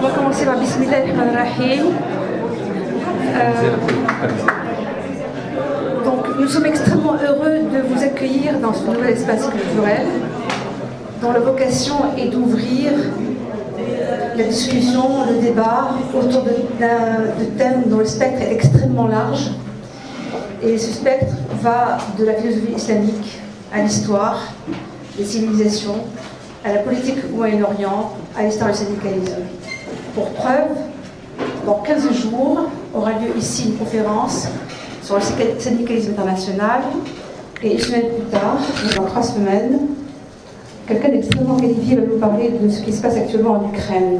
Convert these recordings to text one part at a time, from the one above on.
On va commencer par Bismillahirrahmanirrahim. Donc, nous sommes extrêmement heureux de vous accueillir dans ce nouvel espace culturel dont la vocation est d'ouvrir la discussion, le débat autour de thèmes dont le spectre est extrêmement large. Et ce spectre va de la philosophie islamique à l'histoire des civilisations, à la politique au Moyen-Orient, à l'histoire du syndicalisme. Pour preuve, dans 15 jours aura lieu ici une conférence sur le syndicalisme international, et une semaine plus tard, dans 3 semaines, quelqu'un d'extrêmement qualifié va nous parler de ce qui se passe actuellement en Ukraine,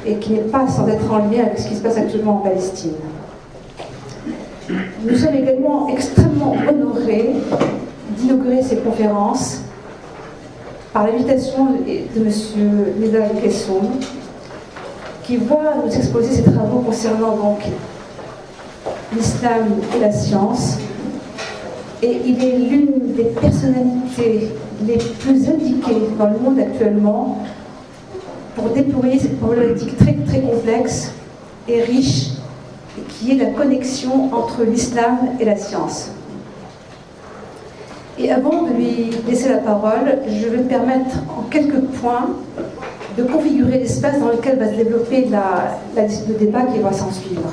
et qui n'est pas sans être en lien avec ce qui se passe actuellement en Palestine. Nous sommes également extrêmement honorés d'inaugurer ces conférences par l'invitation de M. Nidal Kessoum, qui va nous exposer ses travaux concernant donc l'islam et la science. Et il est l'une des personnalités les plus indiquées dans le monde actuellement pour déployer cette problématique très, très complexe et riche, qui est la connexion entre l'islam et la science. Et avant de lui laisser la parole, je vais me permettre en quelques points de configurer l'espace dans lequel va se développer le débat qui va s'en suivre.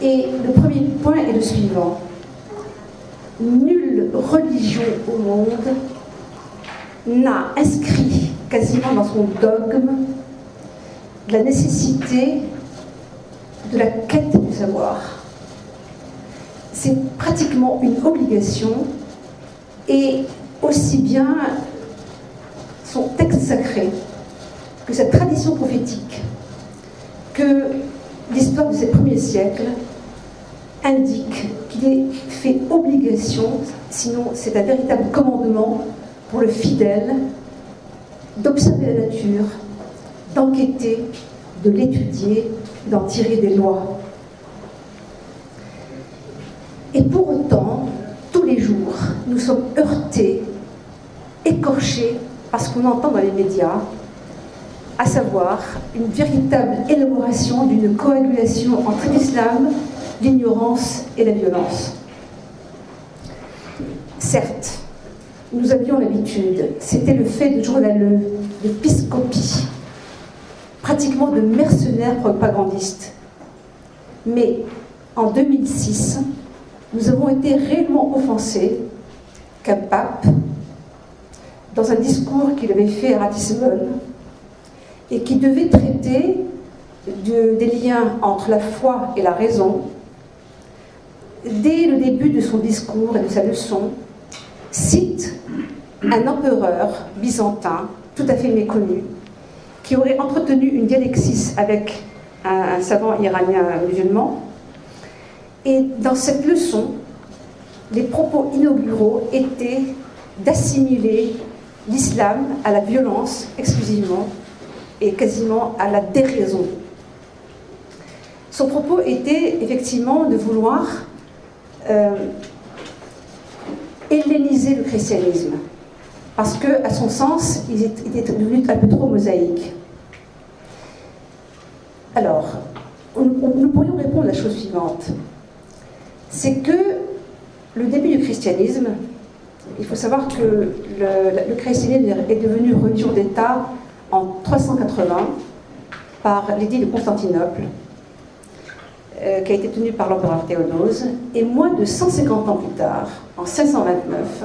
Et le premier point est le suivant. Nulle religion au monde n'a inscrit quasiment dans son dogme la nécessité de la quête du savoir. C'est pratiquement une obligation, et aussi bien son texte sacré que sa tradition prophétique, que l'histoire de ces premiers siècles indique qu'il est fait obligation, sinon c'est un véritable commandement pour le fidèle, d'observer la nature, d'enquêter, de l'étudier, d'en tirer des lois. Et pour autant, tous les jours, nous sommes heurtés, écorchés par ce qu'on entend dans les médias, à savoir une véritable élaboration d'une coagulation entre l'islam, l'ignorance et la violence. Certes, nous avions l'habitude, c'était le fait de journaleux, de piscopies, pratiquement de mercenaires propagandistes. Mais en 2006, nous avons été réellement offensés qu'un pape, dans un discours qu'il avait fait à Ratisbonne, et qui devait traiter des liens entre la foi et la raison, dès le début de son discours et de sa leçon, cite un empereur byzantin, tout à fait méconnu, qui aurait entretenu une dialecsis avec un savant iranien musulman. Et dans cette leçon, les propos inauguraux étaient d'assimiler l'islam à la violence exclusivement et quasiment à la déraison. Son propos était effectivement de vouloir helléniser le christianisme, parce que, à son sens, il était devenu un peu trop mosaïque. Alors, nous pourrions répondre à la chose suivante. C'est que le début du christianisme, il faut savoir que le christianisme est devenu religion d'État en 380 par l'édit de Constantinople, qui a été tenu par l'empereur Théodose, et moins de 150 ans plus tard, en 529,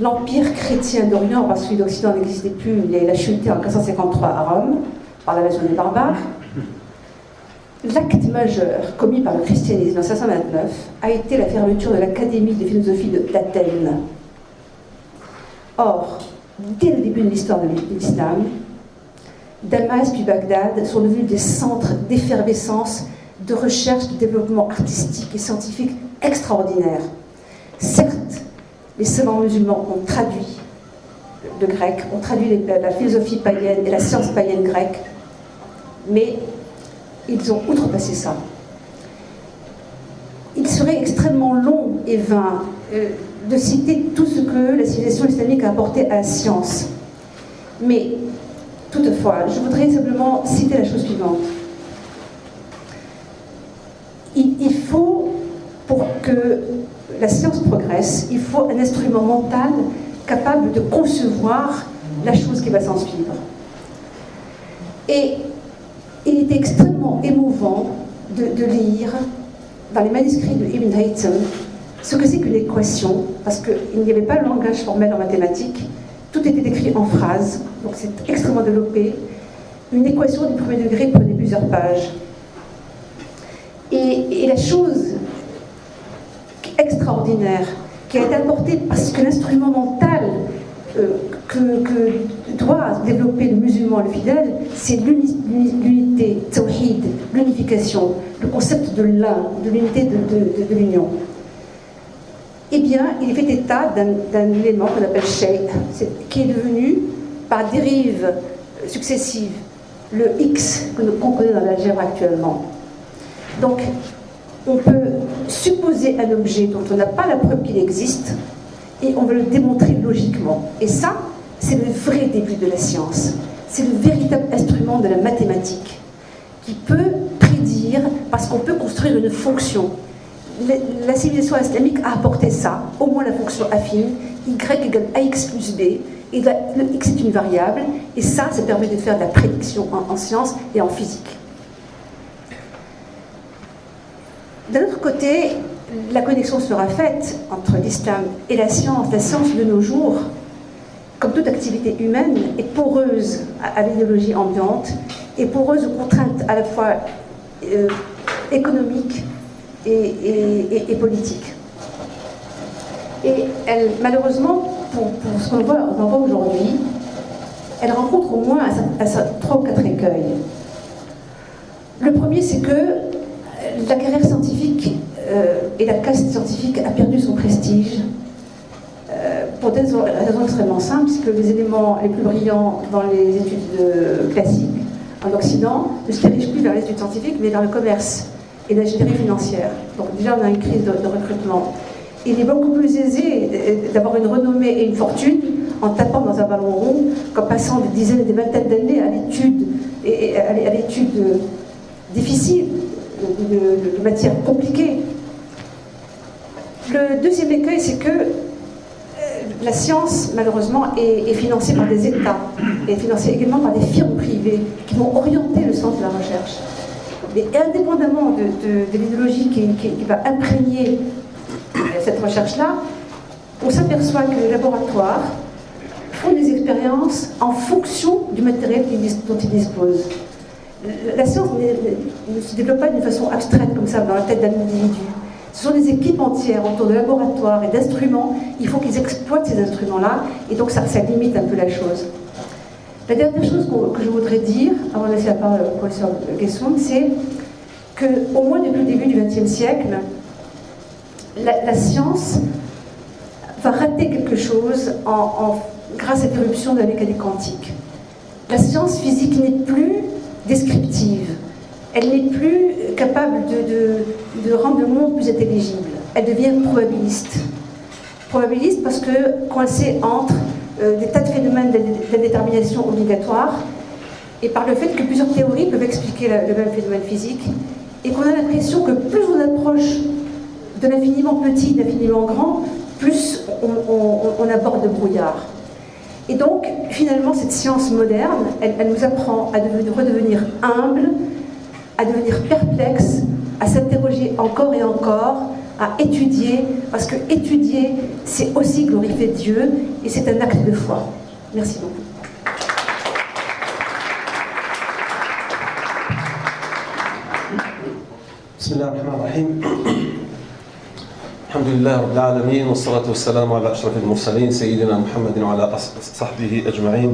l'empire chrétien d'Orient, parce que celui d'Occident n'existait plus, il a chuté en 453 à Rome, par l'invasion des barbares. L'acte majeur commis par le christianisme en 529 a été la fermeture de l'Académie de philosophie d'Athènes. Or, dès le début de l'histoire de l'islam, Damas puis Bagdad sont devenus des centres d'effervescence, de recherche, de développement artistique et scientifique extraordinaires. Certes, les savants musulmans ont traduit le grec, ont traduit la philosophie païenne et la science païenne grecque, mais ils ont outrepassé ça. Il serait extrêmement long et vain de citer tout ce que la civilisation islamique a apporté à la science. Mais Toutefois, je voudrais simplement citer la chose suivante. Il faut, pour que la science progresse, il faut un instrument mental capable de concevoir la chose qui va s'en suivre. Et il était extrêmement émouvant de lire dans les manuscrits de Ibn Haytham ce que c'est qu'une équation, parce qu'il n'y avait pas de langage formel en mathématiques, tout était écrit en phrases, donc c'est extrêmement développé. Une équation du premier degré prenait plusieurs pages. Et la chose extraordinaire qui a été apportée parce que l'instrument mental que doit développer le musulman et le fidèle, c'est l'unité, tawhid, l'unification, le concept de l'un, de l'unité de l'union. Eh bien, il fait état d'un élément qu'on appelle shay, qui est devenu, par dérives successives, le X qu'on connaît dans l'algèbre actuellement. Donc, on peut supposer un objet dont on n'a pas la preuve qu'il existe, et on veut le démontrer logiquement. Et ça, c'est le vrai début de la science. C'est le véritable instrument de la mathématique, qui peut prédire, parce qu'on peut construire une fonction. La civilisation islamique a apporté ça, au moins la fonction affine, y égale ax plus b, et le x est une variable, et ça permet de faire de la prédiction en sciences et en physique. D'un autre côté, la connexion sera faite entre l'islam et la science. La science de nos jours, comme toute activité humaine, est poreuse à l'idéologie ambiante, et poreuse aux contraintes à la fois économiques et politiques. Et elle, malheureusement, pour ce qu'on voit aujourd'hui, elle rencontre au moins 3 ou 4 écueils. Le premier, c'est que la carrière scientifique et la caste scientifique a perdu son prestige pour des raisons extrêmement simples, puisque les éléments les plus brillants dans les études classiques en Occident ne se dirigent plus vers les études scientifiques, mais vers le commerce et l'ingénierie financière. Donc déjà, on a une crise de recrutement. Il est beaucoup plus aisé d'avoir une renommée et une fortune en tapant dans un ballon rond qu'en passant des dizaines et des vingtaines d'années à l'étude difficile, de matière compliquée. Le deuxième écueil, c'est que la science, malheureusement, est financée par des États, et financée également par des firmes privées qui vont orienter le sens de la recherche. Mais indépendamment de l'idéologie qui va imprégner cette recherche-là, on s'aperçoit que les laboratoires font des expériences en fonction du matériel dont ils disposent. La science ne se développe pas d'une façon abstraite comme ça dans la tête d'un individu. Ce sont des équipes entières autour de laboratoires et d'instruments. Il faut qu'ils exploitent ces instruments-là, et donc ça limite un peu la chose. La dernière chose que je voudrais dire, avant de laisser la parole au professeur Guessoun, c'est qu'au moins depuis le début du XXe siècle, la science va rater quelque chose grâce à l'éruption de la mécanique quantique. La science physique n'est plus descriptive, elle n'est plus capable de rendre le monde plus intelligible, elle devient probabiliste. Probabiliste parce que coincée entre des tas de phénomènes d'indétermination obligatoire, et par le fait que plusieurs théories peuvent expliquer le même phénomène physique, et qu'on a l'impression que plus on approche de l'infiniment petit, de l'infiniment grand, plus on aborde le brouillard. Et donc, finalement, cette science moderne, elle nous apprend à redevenir humble, à devenir perplexe, à s'interroger encore et encore, à étudier, parce que étudier, c'est aussi glorifier Dieu, et c'est un acte de foi. Merci beaucoup. Bismillahirrahmanirrahim. Alhamdulillah Rabbil Alamin, wa salatu wa salam ala ashrafil mursalin, Sayyidina Muhammadin wa ala sahbihi ajma'in.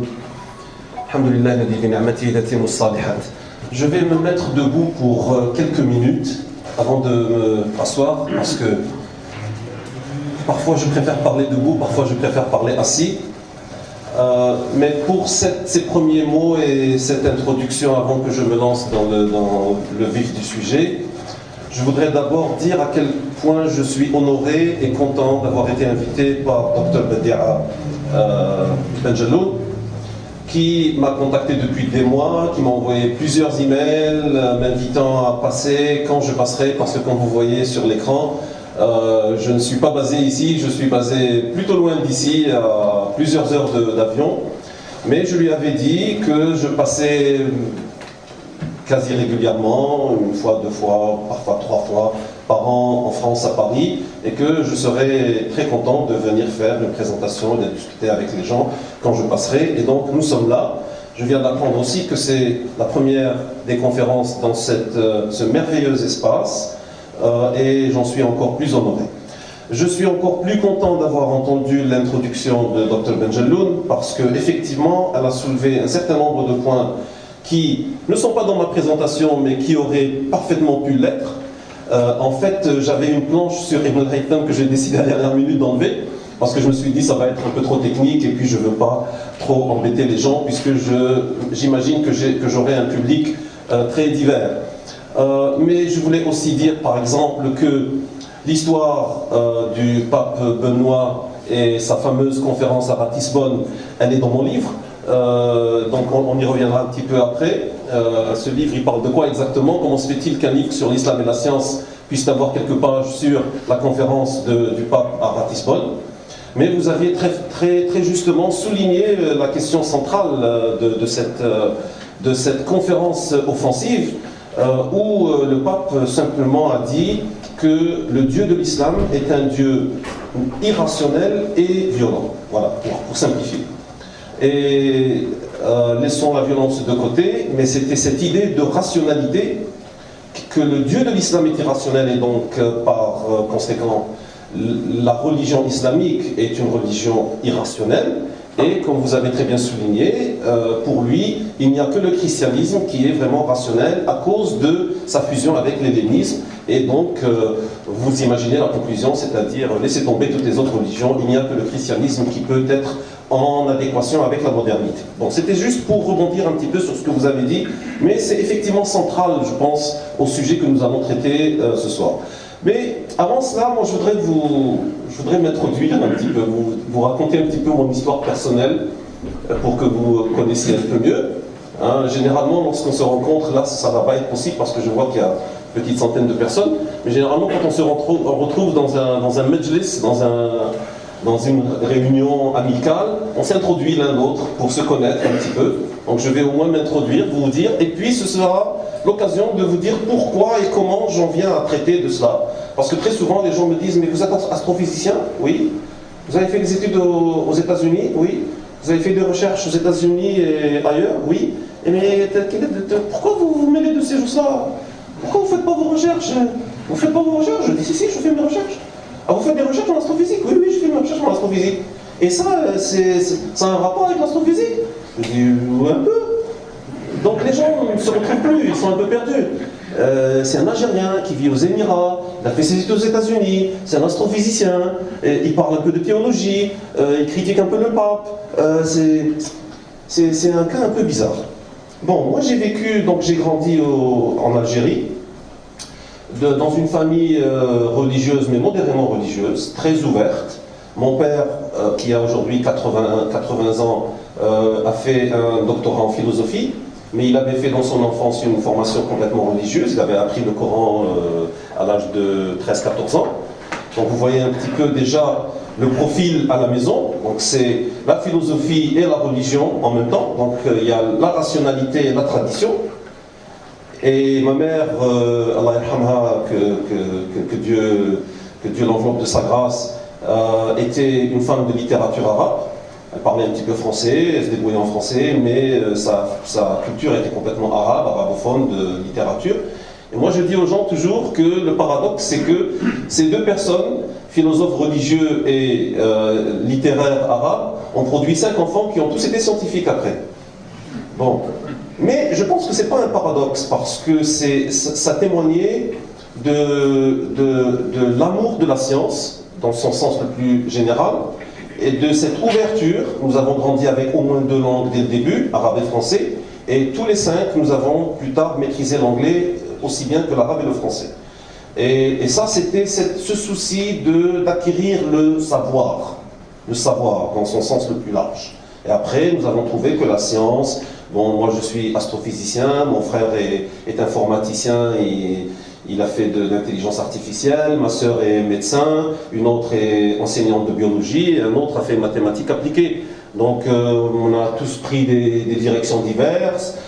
Alhamdulillah alladhi bi ni'matihi tatimmu s-salihat. Je vais me mettre debout pour quelques minutes avant de m'asseoir, parce que parfois je préfère parler debout, parfois je préfère parler assis. Mais pour ces premiers mots et cette introduction, avant que je me lance dans le vif du sujet, je voudrais d'abord dire à quel point je suis honoré et content d'avoir été invité par Dr Badia Benjelloun qui m'a contacté depuis des mois, qui m'a envoyé plusieurs emails m'invitant à passer quand je passerai, parce que comme vous voyez sur l'écran, je ne suis pas basé ici, je suis basé plutôt loin d'ici, à plusieurs heures d'avion. Mais je lui avais dit que je passais quasi régulièrement, une fois, deux fois, parfois trois fois par an en France, à Paris, et que je serais très content de venir faire une présentation et de discuter avec les gens quand je passerai. Et donc nous sommes là. Je viens d'apprendre aussi que c'est la première des conférences dans ce merveilleux espace, et j'en suis encore plus honoré. Je suis encore plus content d'avoir entendu l'introduction de Dr Benjelloun, parce qu'effectivement, elle a soulevé un certain nombre de points qui ne sont pas dans ma présentation, mais qui auraient parfaitement pu l'être. En fait, j'avais une planche sur Ibn al-Haytham que j'ai décidé à la dernière minute d'enlever, parce que je me suis dit ça va être un peu trop technique, et puis je ne veux pas trop embêter les gens, puisque j'imagine que j'aurai un public très divers. Mais je voulais aussi dire, par exemple, que l'histoire du pape Benoît et sa fameuse conférence à Ratisbonne, elle est dans mon livre. Donc on y reviendra un petit peu après. Ce livre, il parle de quoi exactement? Comment se fait-il qu'un livre sur l'islam et la science puisse avoir quelques pages sur la conférence du pape à Ratisbonne? Mais vous aviez très justement souligné la question centrale de cette conférence offensive, où le pape simplement a dit que le Dieu de l'islam est un Dieu irrationnel et violent. Voilà, pour simplifier. Et laissons la violence de côté, mais c'était cette idée de rationalité, que le Dieu de l'islam est irrationnel, et donc par conséquent la religion islamique est une religion irrationnelle. Et comme vous avez très bien souligné, pour lui, il n'y a que le christianisme qui est vraiment rationnel à cause de sa fusion avec l'hellénisme. Et donc, vous imaginez la conclusion, c'est-à-dire laissez tomber toutes les autres religions, il n'y a que le christianisme qui peut être en adéquation avec la modernité. Donc c'était juste pour rebondir un petit peu sur ce que vous avez dit, mais c'est effectivement central, je pense, au sujet que nous allons traiter ce soir. Mais avant cela, moi je voudrais m'introduire un petit peu, vous raconter un petit peu mon histoire personnelle pour que vous connaissiez un peu mieux. Hein, généralement, lorsqu'on se rencontre, là ça ne va pas être possible parce que je vois qu'il y a une petite centaine de personnes, mais généralement quand on se retrouve dans un majlis, dans une réunion amicale, on s'introduit l'un l'autre pour se connaître un petit peu. Donc je vais au moins m'introduire, vous dire, et puis ce sera l'occasion de vous dire pourquoi et comment j'en viens à traiter de cela. Parce que très souvent les gens me disent, mais vous êtes astrophysicien? Oui. Vous avez fait des études aux États-Unis? Oui. Vous avez fait des recherches aux États-Unis et ailleurs? Oui. Et mais pourquoi vous vous mêlez de ces choses-là? Pourquoi vous ne faites pas vos recherches? Vous ne faites pas vos recherches? Je dis, si, je fais mes recherches. Ah, vous faites des recherches en astrophysique? Oui, je fais mes recherches en astrophysique. Et ça a un rapport avec l'astrophysique? Je dis, un peu. Donc les gens ne se retrouvent plus, ils sont un peu perdus. C'est un Algérien qui vit aux Émirats, il a fait ses études aux États-Unis, c'est un astrophysicien, il parle un peu de théologie, il critique un peu le pape. C'est un cas un peu bizarre. Bon, moi j'ai grandi en Algérie, dans une famille religieuse, mais modérément religieuse, très ouverte. Mon père, qui a aujourd'hui 80 ans, a fait un doctorat en philosophie, mais il avait fait dans son enfance une formation complètement religieuse. Il avait appris le Coran à l'âge de 13-14 ans. Donc vous voyez un petit peu déjà le profil à la maison. Donc c'est la philosophie et la religion en même temps. Donc il y a la rationalité et la tradition. Et ma mère, Allah yarhamha, que Dieu l'enveloppe de sa grâce, était une femme de littérature arabe. Elle parlait un petit peu français, elle se débrouillait en français, mais sa culture était complètement arabophone de littérature. Et moi je dis aux gens toujours que le paradoxe, c'est que ces deux personnes, philosophes religieux et littéraires arabes, ont produit 5 enfants qui ont tous été scientifiques après. Bon. Mais je pense que ce n'est pas un paradoxe, parce que ça témoignait de l'amour de la science, dans son sens le plus général, et de cette ouverture. Nous avons grandi avec au moins 2 langues dès le début, arabe et français, et tous les 5, nous avons plus tard maîtrisé l'anglais aussi bien que l'arabe et le français. Et ça, c'était ce souci d'acquérir le savoir dans son sens le plus large. Et après, nous avons trouvé que la science, bon, moi je suis astrophysicien, mon frère est informaticien, il a fait de l'intelligence artificielle, ma sœur est médecin, une autre est enseignante de biologie, et un autre a fait mathématiques appliquées. Donc on a tous pris des directions diverses,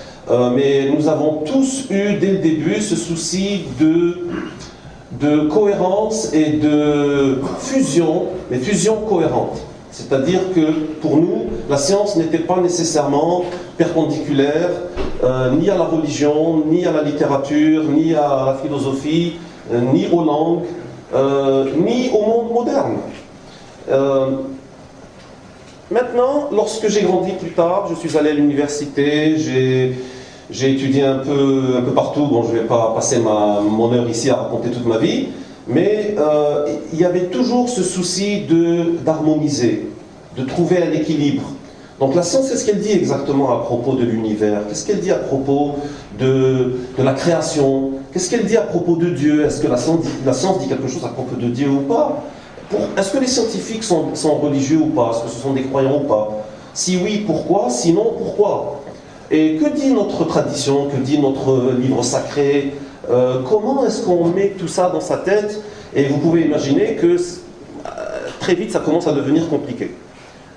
mais nous avons tous eu dès le début ce souci de cohérence et de fusion, mais fusion cohérente. C'est-à-dire que pour nous, la science n'était pas nécessairement perpendiculaire ni à la religion, ni à la littérature, ni à la philosophie, ni aux langues, ni au monde moderne. Maintenant, lorsque j'ai grandi plus tard, je suis allé à l'université, j'ai étudié un peu partout. Bon, je ne vais pas passer mon heure ici à raconter toute ma vie, mais il y avait toujours ce souci d'harmoniser, de trouver un équilibre. Donc la science, qu'est-ce qu'elle dit exactement à propos de l'univers? Qu'est-ce qu'elle dit à propos de la création? Qu'est-ce qu'elle dit à propos de Dieu? Est-ce que la science dit quelque chose à propos de Dieu ou pas? Est-ce que les scientifiques sont religieux ou pas? Est-ce que ce sont des croyants ou pas? Si oui, pourquoi? Sinon, pourquoi? Et que dit notre tradition? Que dit notre livre sacré? Comment est-ce qu'on met tout ça dans sa tête? Et vous pouvez imaginer que très vite, ça commence à devenir compliqué.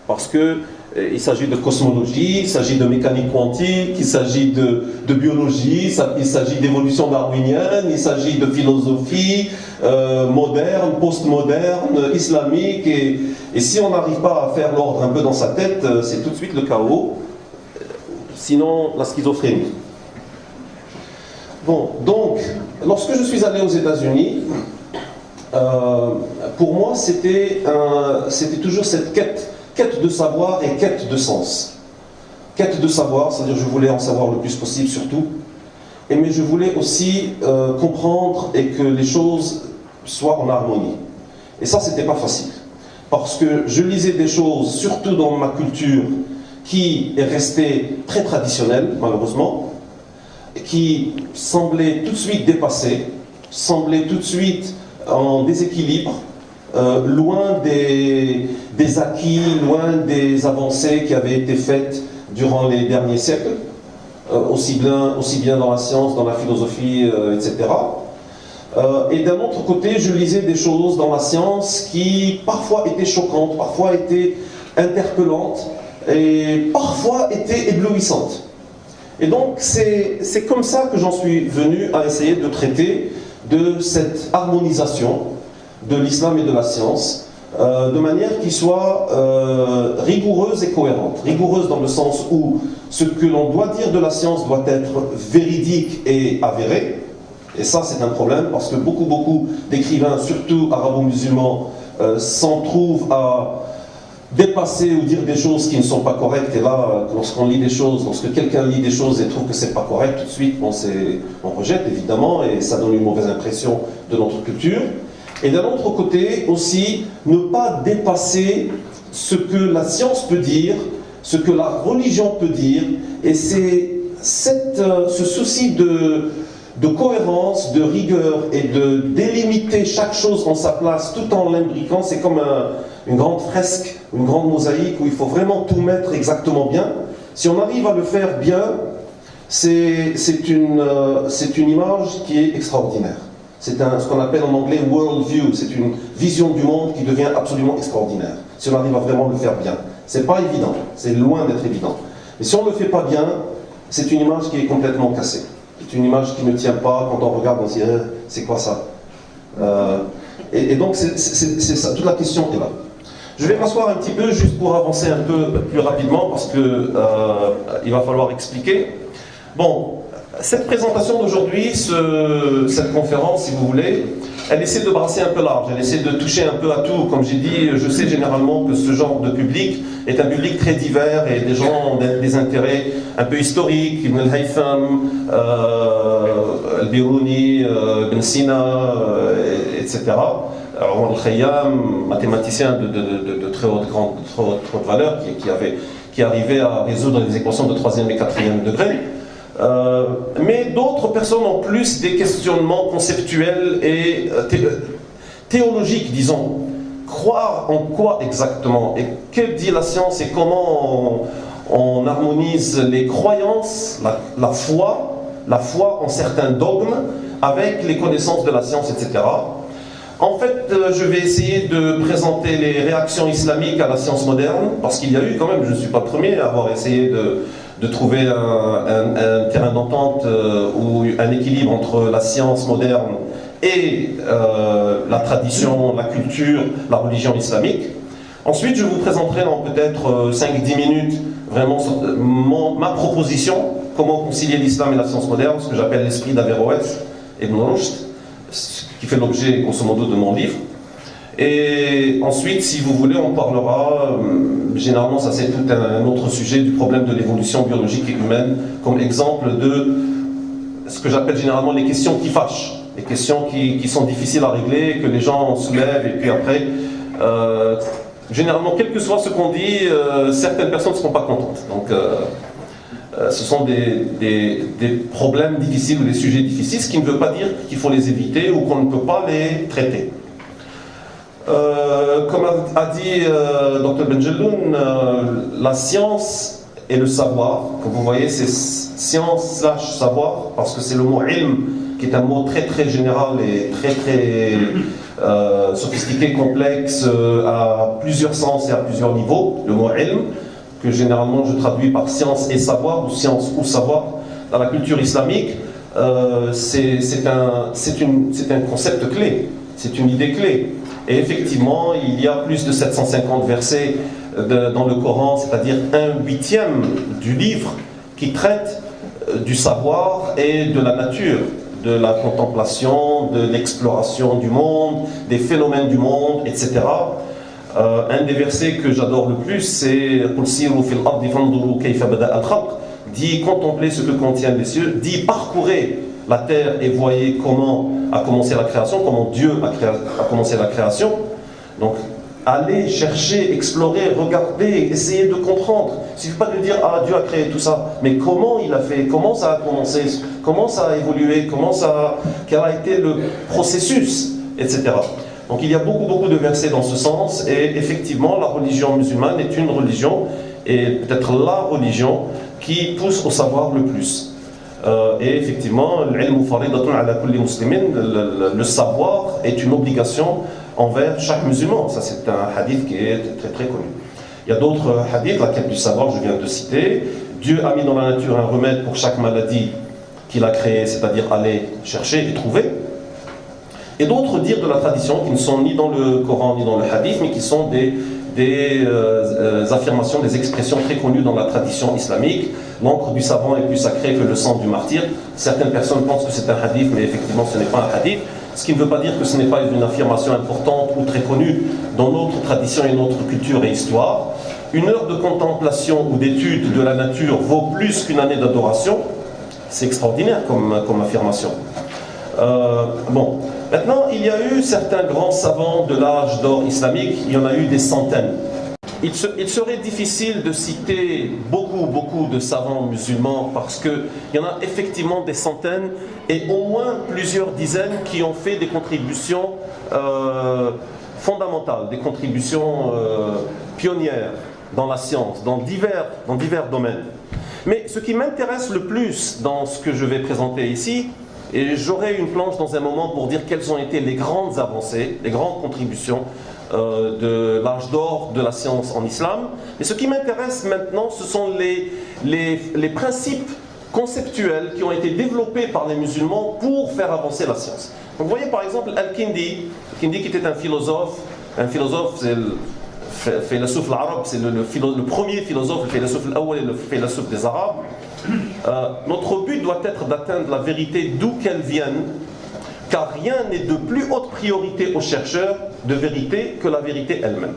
Parce que il s'agit de cosmologie, il s'agit de mécanique quantique, il s'agit de biologie, il s'agit d'évolution darwinienne, il s'agit de philosophie moderne, postmoderne, islamique. Et si on n'arrive pas à faire l'ordre un peu dans sa tête, c'est tout de suite le chaos. Sinon, la schizophrénie. Bon, donc, lorsque je suis allé aux États-Unis, pour moi, c'était toujours cette quête de savoir et quête de sens. Quête de savoir, c'est-à-dire je voulais en savoir le plus possible surtout, mais je voulais aussi comprendre et que les choses soient en harmonie. Et ça, c'était pas facile. Parce que je lisais des choses, surtout dans ma culture, qui est restée très traditionnelle, malheureusement, qui semblait tout de suite dépassée, semblait tout de suite en déséquilibre, loin des acquis, loin des avancées qui avaient été faites durant les derniers siècles, aussi bien dans la science, dans la philosophie, etc. Et d'un autre côté, je lisais des choses dans la science qui parfois étaient choquantes, parfois étaient interpellantes, et parfois étaient éblouissantes. Et donc c'est comme ça que j'en suis venu à essayer de traiter de cette harmonisation de l'islam et de la science, de manière qui soit rigoureuse et cohérente. Rigoureuse dans le sens où ce que l'on doit dire de la science doit être véridique et avéré, et ça c'est un problème parce que beaucoup d'écrivains, surtout arabo-musulmans, s'en trouvent à dépasser ou dire des choses qui ne sont pas correctes. Et là, lorsqu'on lit des choses, lorsque quelqu'un lit des choses et trouve que c'est pas correct, tout de suite on rejette évidemment, et ça donne une mauvaise impression de notre culture. Et d'un autre côté aussi, ne pas dépasser ce que la science peut dire, ce que la religion peut dire, et c'est ce souci de cohérence, de rigueur et de délimiter chaque chose en sa place tout en l'imbriquant. C'est comme une grande fresque, une grande mosaïque où il faut vraiment tout mettre exactement bien. Si on arrive à le faire bien, c'est une image qui est extraordinaire. C'est ce qu'on appelle en anglais world view, c'est une vision du monde qui devient absolument extraordinaire. Si on arrive à vraiment le faire bien. C'est pas évident, c'est loin d'être évident. Mais si on ne le fait pas bien, c'est une image qui est complètement cassée. C'est une image qui ne tient pas. Quand on regarde, on se dit c'est quoi ça? Et donc c'est ça, toute la question est là. Je vais m'asseoir un petit peu juste pour avancer un peu plus rapidement parce que il va falloir expliquer. Bon, cette présentation d'aujourd'hui, cette conférence, si vous voulez, elle essaie de brasser un peu large, elle essaie de toucher un peu à tout. Comme j'ai dit, je sais généralement que ce genre de public est un public très divers et des gens ont des intérêts un peu historiques, Ibn al-Haytham, al-Biruni, Ibn Sina, etc. Omar al-Khayyam, mathématicien de très haute valeur, qui arrivait à résoudre les équations de 3e et 4e degré. Mais d'autres personnes ont plus des questionnements conceptuels et théologiques, disons, croire en quoi exactement, et que dit la science, et comment on harmonise les croyances, la foi en certains dogmes avec les connaissances de la science, etc. En fait, je vais essayer de présenter les réactions islamiques à la science moderne, parce qu'il y a eu quand même, je ne suis pas le premier à avoir essayé de trouver un terrain d'entente ou un équilibre entre la science moderne et la tradition, la culture, la religion islamique. Ensuite, je vous présenterai dans peut-être 5-10 minutes vraiment ma proposition, comment concilier l'islam et la science moderne, ce que j'appelle l'esprit d'Averroès et Ibn Rushd, qui fait l'objet grosso modo de mon livre. Et ensuite, si vous voulez, on parlera, généralement ça c'est tout un autre sujet, du problème de l'évolution biologique et humaine, comme exemple de ce que j'appelle généralement les questions qui fâchent, les questions qui sont difficiles à régler, que les gens soulèvent, et puis après, généralement, quel que soit ce qu'on dit, certaines personnes ne seront pas contentes. Donc, ce sont des problèmes difficiles ou des sujets difficiles, ce qui ne veut pas dire qu'il faut les éviter ou qu'on ne peut pas les traiter. Comme a dit Dr Benjeloun, la science et le savoir, comme vous voyez, c'est science/savoir, parce que c'est le mot ilm, qui est un mot très très général et très très sophistiqué, complexe, à plusieurs sens et à plusieurs niveaux, le mot ilm, que généralement je traduis par science et savoir, ou science ou savoir. Dans la culture islamique, c'est un concept clé, c'est une idée clé. Et effectivement, il y a plus de 750 versets dans le Coran, c'est-à-dire 1/8 du livre, qui traite du savoir et de la nature, de la contemplation, de l'exploration du monde, des phénomènes du monde, etc. Un des versets que j'adore le plus, c'est dit contemplez ce que contiennent les cieux, dit parcourez la terre et voyez comment a commencé la création, comment Dieu a commencé la création. Donc allez chercher, explorer, regarder, essayer de comprendre. Il ne suffit pas de dire ah Dieu a créé tout ça, mais comment il a fait, comment ça a commencé, comment ça a évolué, quel a été le processus, etc. Donc il y a beaucoup de versets dans ce sens, et effectivement la religion musulmane est une religion, et peut-être la religion qui pousse au savoir le plus. Et effectivement, le savoir est une obligation envers chaque musulman. Ça c'est un hadith qui est très très connu. Il y a d'autres hadiths, la quête du savoir, je viens de citer. Dieu a mis dans la nature un remède pour chaque maladie qu'il a créée, c'est-à-dire aller chercher et trouver. Et d'autres dires de la tradition qui ne sont ni dans le Coran ni dans le hadith, mais qui sont des affirmations, des expressions très connues dans la tradition islamique. L'encre du savant est plus sacrée que le sang du martyr. Certaines personnes pensent que c'est un hadith, mais effectivement ce n'est pas un hadith. Ce qui ne veut pas dire que ce n'est pas une affirmation importante ou très connue dans notre tradition et notre culture et histoire. Une heure de contemplation ou d'étude de la nature vaut plus qu'une année d'adoration. C'est extraordinaire comme affirmation. Bon, maintenant il y a eu certains grands savants de l'âge d'or islamique, il y en a eu des centaines. Il serait difficile de citer beaucoup de savants musulmans parce qu'il y en a effectivement des centaines et au moins plusieurs dizaines qui ont fait des contributions fondamentales, des contributions pionnières dans la science, dans divers domaines. Mais ce qui m'intéresse le plus dans ce que je vais présenter ici, et j'aurai une planche dans un moment pour dire quelles ont été les grandes avancées, les grandes contributions de l'âge d'or de la science en islam. Et ce qui m'intéresse maintenant, ce sont les principes conceptuels qui ont été développés par les musulmans pour faire avancer la science. Donc, vous voyez par exemple Al-Kindi qui était un philosophe c'est le philosophe arabe, c'est le premier philosophe, le philosophe al-awwal et le philosophe des Arabes. Notre but doit être d'atteindre la vérité d'où qu'elle vienne, car rien n'est de plus haute priorité aux chercheurs de vérité que la vérité elle-même.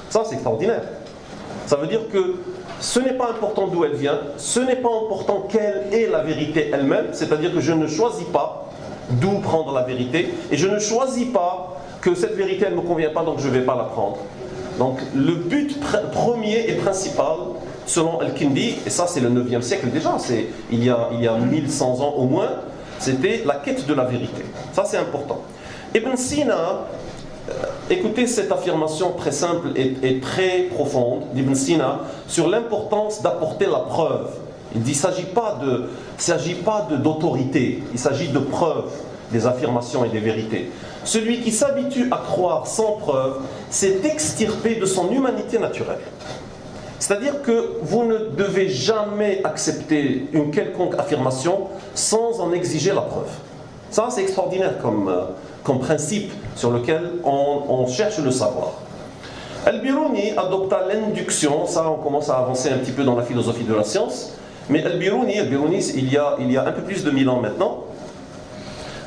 Ça, c'est extraordinaire. Ça veut dire que ce n'est pas important d'où elle vient, ce n'est pas important quelle est la vérité elle-même, c'est-à-dire que je ne choisis pas d'où prendre la vérité, et je ne choisis pas que cette vérité elle ne me convient pas, donc je ne vais pas la prendre. Donc le but premier et principal, selon Al-Kindi, et ça c'est le 9e siècle déjà, il y a 1100 ans au moins, c'était la quête de la vérité. Ça c'est important. Ibn Sina, Écoutez cette affirmation très simple et très profonde d'Ibn Sina sur l'importance d'apporter la preuve. Il dit qu'il ne s'agit pas d'autorité, il s'agit de preuve des affirmations et des vérités. Celui qui s'habitue à croire sans preuve s'est extirpé de son humanité naturelle. C'est-à-dire que vous ne devez jamais accepter une quelconque affirmation sans en exiger la preuve. Ça, c'est extraordinaire comme principe sur lequel on cherche le savoir. Al-Biruni adopta l'induction, ça on commence à avancer un petit peu dans la philosophie de la science, mais Al-Biruni il y a un peu plus de 1000 ans maintenant,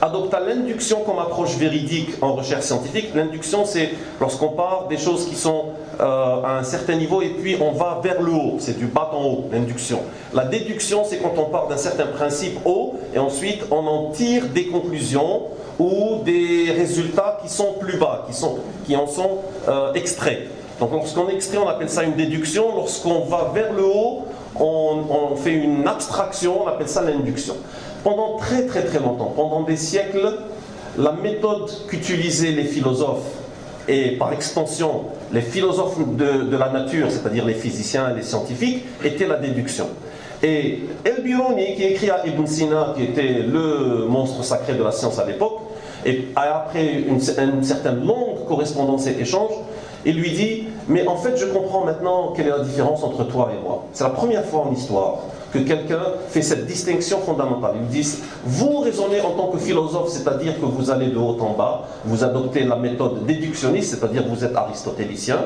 adopta l'induction comme approche véridique en recherche scientifique. L'induction, c'est lorsqu'on part des choses qui sont à un certain niveau et puis on va vers le haut, c'est du bas en haut, l'induction. La déduction, c'est quand on part d'un certain principe haut et ensuite on en tire des conclusions ou des résultats qui sont plus bas, qui en sont extraits. Donc lorsqu'on extrait, on appelle ça une déduction. Lorsqu'on va vers le haut, on fait une abstraction, on appelle ça l'induction. Pendant très très très longtemps, pendant des siècles, la méthode qu'utilisaient les philosophes, et par extension les philosophes de la nature, c'est-à-dire les physiciens et les scientifiques, était la déduction. Et El-Biruni, qui écrit à Ibn Sina, qui était le monstre sacré de la science à l'époque, et après une certaine longue correspondance et échange, il lui dit « Mais en fait, je comprends maintenant quelle est la différence entre toi et moi. C'est la première fois en histoire que quelqu'un fait cette distinction fondamentale. » Ils disent « Vous raisonnez en tant que philosophe, c'est-à-dire que vous allez de haut en bas, vous adoptez la méthode déductionniste, c'est-à-dire que vous êtes aristotélicien.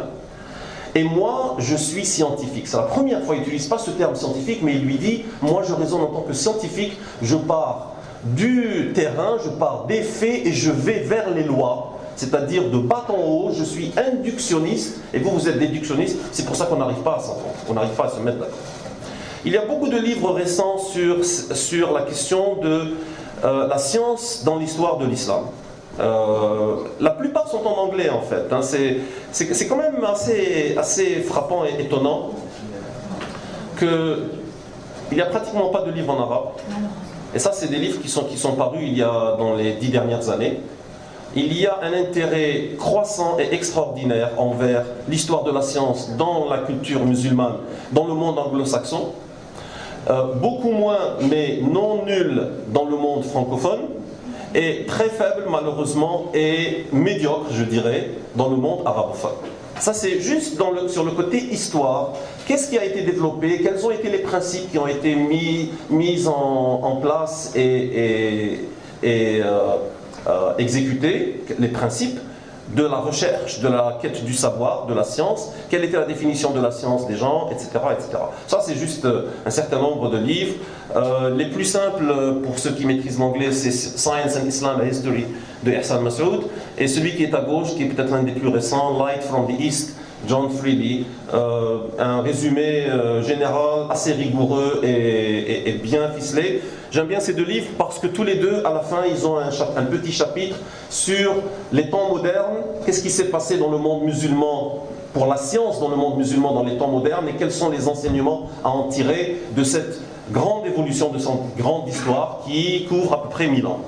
Et moi, je suis scientifique. » C'est la première fois, il n'utilise pas ce terme scientifique, mais il lui dit « Moi, je raisonne en tant que scientifique, je pars du terrain, je pars des faits et je vais vers les lois. » C'est-à-dire de bas en haut, je suis inductionniste, et vous êtes déductionniste, c'est pour ça qu'on n'arrive pas à s'entendre, on n'arrive pas à se mettre d'accord. Il y a beaucoup de livres récents sur la question de la science dans l'histoire de l'islam. La plupart sont en anglais en fait, hein. C'est quand même assez frappant et étonnant qu'il n'y a pratiquement pas de livres en arabe. Et ça, c'est des livres qui sont parus dans les 10 dernières années. Il y a un intérêt croissant et extraordinaire envers l'histoire de la science dans la culture musulmane, dans le monde anglo-saxon. Beaucoup moins, mais non nul, dans le monde francophone. Et très faible, malheureusement, et médiocre, je dirais, dans le monde arabophone. Ça, c'est juste sur le côté histoire. Qu'est-ce qui a été développé? Quels ont été les principes qui ont été mis en place et exécuter les principes de la recherche, de la quête du savoir, de la science, quelle était la définition de la science des gens, etc. etc. Ça, c'est juste un certain nombre de livres. Les plus simples, pour ceux qui maîtrisent l'anglais, c'est Science and Islam and History de Ihsan Massoud, et celui qui est à gauche, qui est peut-être l'un des plus récents, Light from the East, John Freely, un résumé général assez rigoureux et bien ficelé. J'aime bien ces deux livres parce que tous les deux, à la fin, ils ont un petit chapitre sur les temps modernes, qu'est-ce qui s'est passé dans le monde musulman, pour la science dans le monde musulman dans les temps modernes, et quels sont les enseignements à en tirer de cette grande évolution, de cette grande histoire qui couvre à peu près 1000 ans.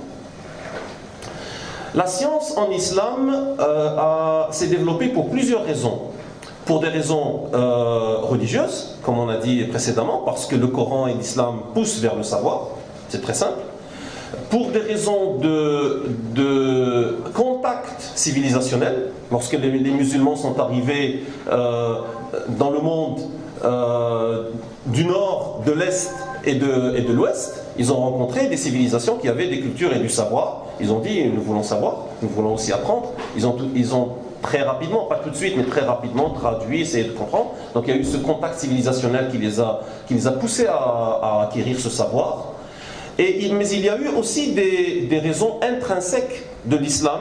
La science en islam s'est développée pour plusieurs raisons. Pour des raisons religieuses, comme on a dit précédemment, parce que le Coran et l'islam poussent vers le savoir, c'est très simple. Pour des raisons de contact civilisationnel, lorsque les musulmans sont arrivés dans le monde du nord, de l'est et de l'ouest, ils ont rencontré des civilisations qui avaient des cultures et du savoir. Ils ont dit, nous voulons savoir, nous voulons aussi apprendre. Ils ont très rapidement, pas tout de suite, mais très rapidement traduit, essayé de comprendre. Donc il y a eu ce contact civilisationnel qui les a poussés à acquérir ce savoir. Mais il y a eu aussi des raisons intrinsèques de l'islam,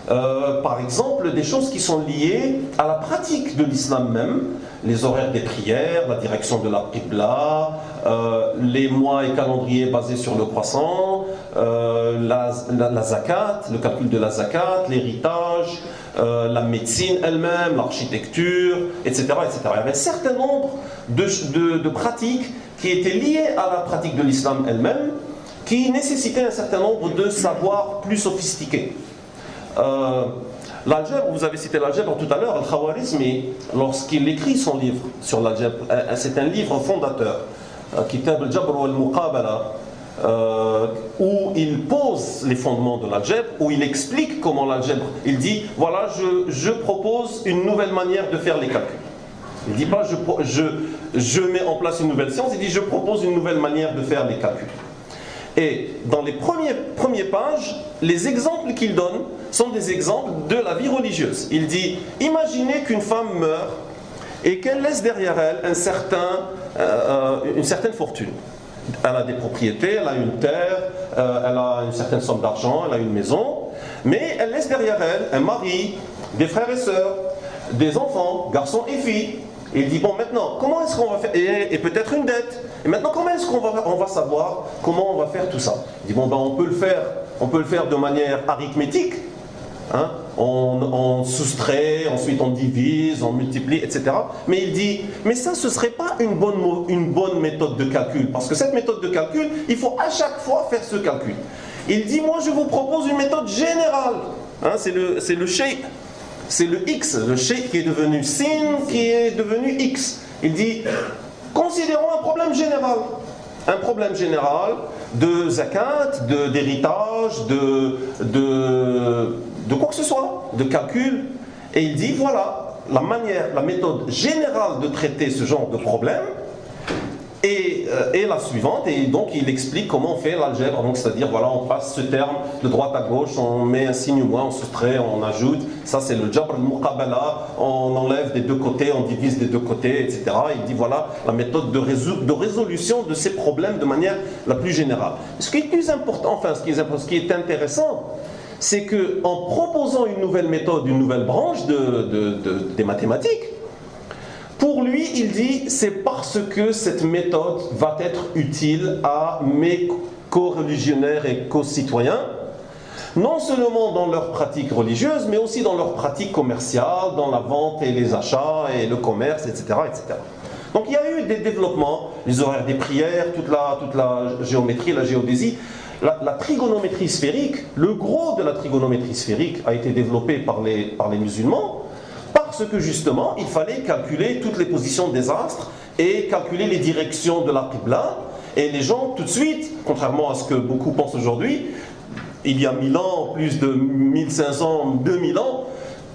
par exemple des choses qui sont liées à la pratique de l'islam même, les horaires des prières, la direction de la qibla, les mois et calendriers basés sur le croissant, la zakat, le calcul de la zakat, l'héritage, la médecine elle-même, l'architecture, etc., etc. Il y avait un certain nombre de pratiques qui étaient liées à la pratique de l'islam elle-même, qui nécessitaient un certain nombre de savoirs plus sophistiqués. L'algèbre, vous avez cité l'algèbre tout à l'heure, Al-Khawarizmi, lorsqu'il écrit son livre sur l'algèbre, c'est un livre fondateur, Kitab al-Jabr wal-Muqabala, où il pose les fondements de l'algèbre, où il explique comment l'algèbre, il dit, voilà, je propose une nouvelle manière de faire les calculs. Il ne dit pas, je mets en place une nouvelle science, il dit, je propose une nouvelle manière de faire les calculs. Et dans les premières pages, les exemples qu'il donne sont des exemples de la vie religieuse. Il dit, imaginez qu'une femme meurt et qu'elle laisse derrière elle une certaine fortune. Elle a des propriétés, elle a une terre, elle a une certaine somme d'argent, elle a une maison, mais elle laisse derrière elle un mari, des frères et sœurs, des enfants, garçons et filles. Et il dit, bon maintenant, comment est-ce qu'on va faire, et peut-être une dette, et maintenant comment est-ce qu'on va savoir comment on va faire tout ça? Il dit, bon ben on peut le faire de manière arithmétique, hein? On soustrait, ensuite on divise, on multiplie, etc. Mais il dit, mais ça ce ne serait pas une bonne méthode de calcul, parce que cette méthode de calcul, il faut à chaque fois faire ce calcul. Il dit, moi je vous propose une méthode générale, hein? C'est le shape. C'est le X, le shape qui est devenu sin, qui est devenu X. Il dit, considérons un problème général. Un problème général de zakat, d'héritage, de quoi que ce soit, de calcul. Et il dit, voilà, la méthode générale de traiter ce genre de problème est la suivante. Et donc il explique comment on fait l'algèbre. Donc c'est-à-dire, voilà, on passe ce terme de droite à gauche, on met un signe moins, on soustrait, on ajoute. Ça c'est le jabr al-muqabala, on enlève des deux côtés, on divise des deux côtés, etc. Il dit, voilà la méthode de résolution de ces problèmes de manière la plus générale. Ce qui est plus important, enfin ce qui est intéressant, c'est qu'en proposant une nouvelle méthode, une nouvelle branche des mathématiques, pour lui, il dit, c'est parce que cette méthode va être utile à mes co-religionnaires et co-citoyens, non seulement dans leur pratique religieuse, mais aussi dans leur pratique commerciale, dans la vente et les achats et le commerce, etc., etc. Donc il y a eu des développements, les horaires des prières, toute la géométrie, la géodésie. La trigonométrie sphérique, le gros de la trigonométrie sphérique a été développé par les musulmans, parce que justement, il fallait calculer toutes les positions des astres et calculer les directions de la Qibla. Et les gens, tout de suite, contrairement à ce que beaucoup pensent aujourd'hui, il y a 1000 ans, plus de 1500, 2000 ans,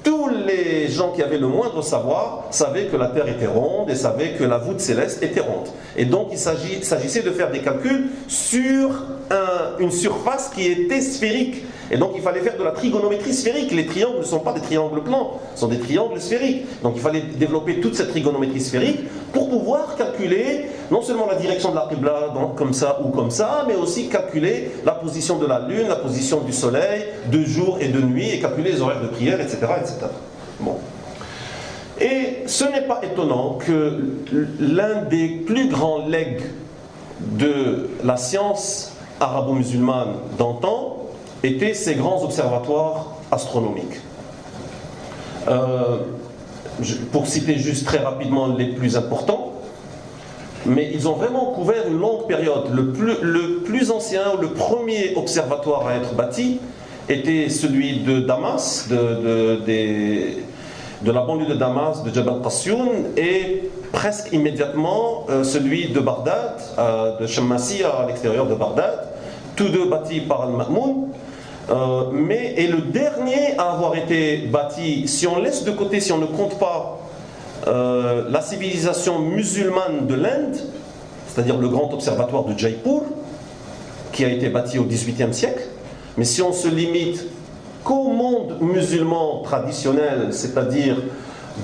tous les gens qui avaient le moindre savoir savaient que la Terre était ronde et savaient que la voûte céleste était ronde. Et donc il s'agissait de faire des calculs sur une surface qui était sphérique. Et donc il fallait faire de la trigonométrie sphérique. Les triangles ne sont pas des triangles plans, ce sont des triangles sphériques. Donc il fallait développer toute cette trigonométrie sphérique pour pouvoir calculer non seulement la direction de la Qibla, comme ça ou comme ça, mais aussi calculer la position de la Lune, la position du Soleil, de jour et de nuit, et calculer les horaires de prière, etc. etc. Bon. Et ce n'est pas étonnant que l'un des plus grands legs de la science arabo-musulmane d'antan étaient ces grands observatoires astronomiques. Pour citer juste très rapidement les plus importants, mais ils ont vraiment couvert une longue période. Le plus ancien, le premier observatoire à être bâti était celui de Damas, de la banlieue de Damas, de Jabal Qassioun, et presque immédiatement celui de Bagdad, de Shammasiyya à l'extérieur de Bagdad, tous deux bâtis par Al-Ma'moun. Et le dernier à avoir été bâti, si on laisse de côté, si on ne compte pas la civilisation musulmane de l'Inde, c'est-à-dire le grand observatoire de Jaipur, qui a été bâti au XVIIIe siècle, mais si on se limite qu'au monde musulman traditionnel, c'est-à-dire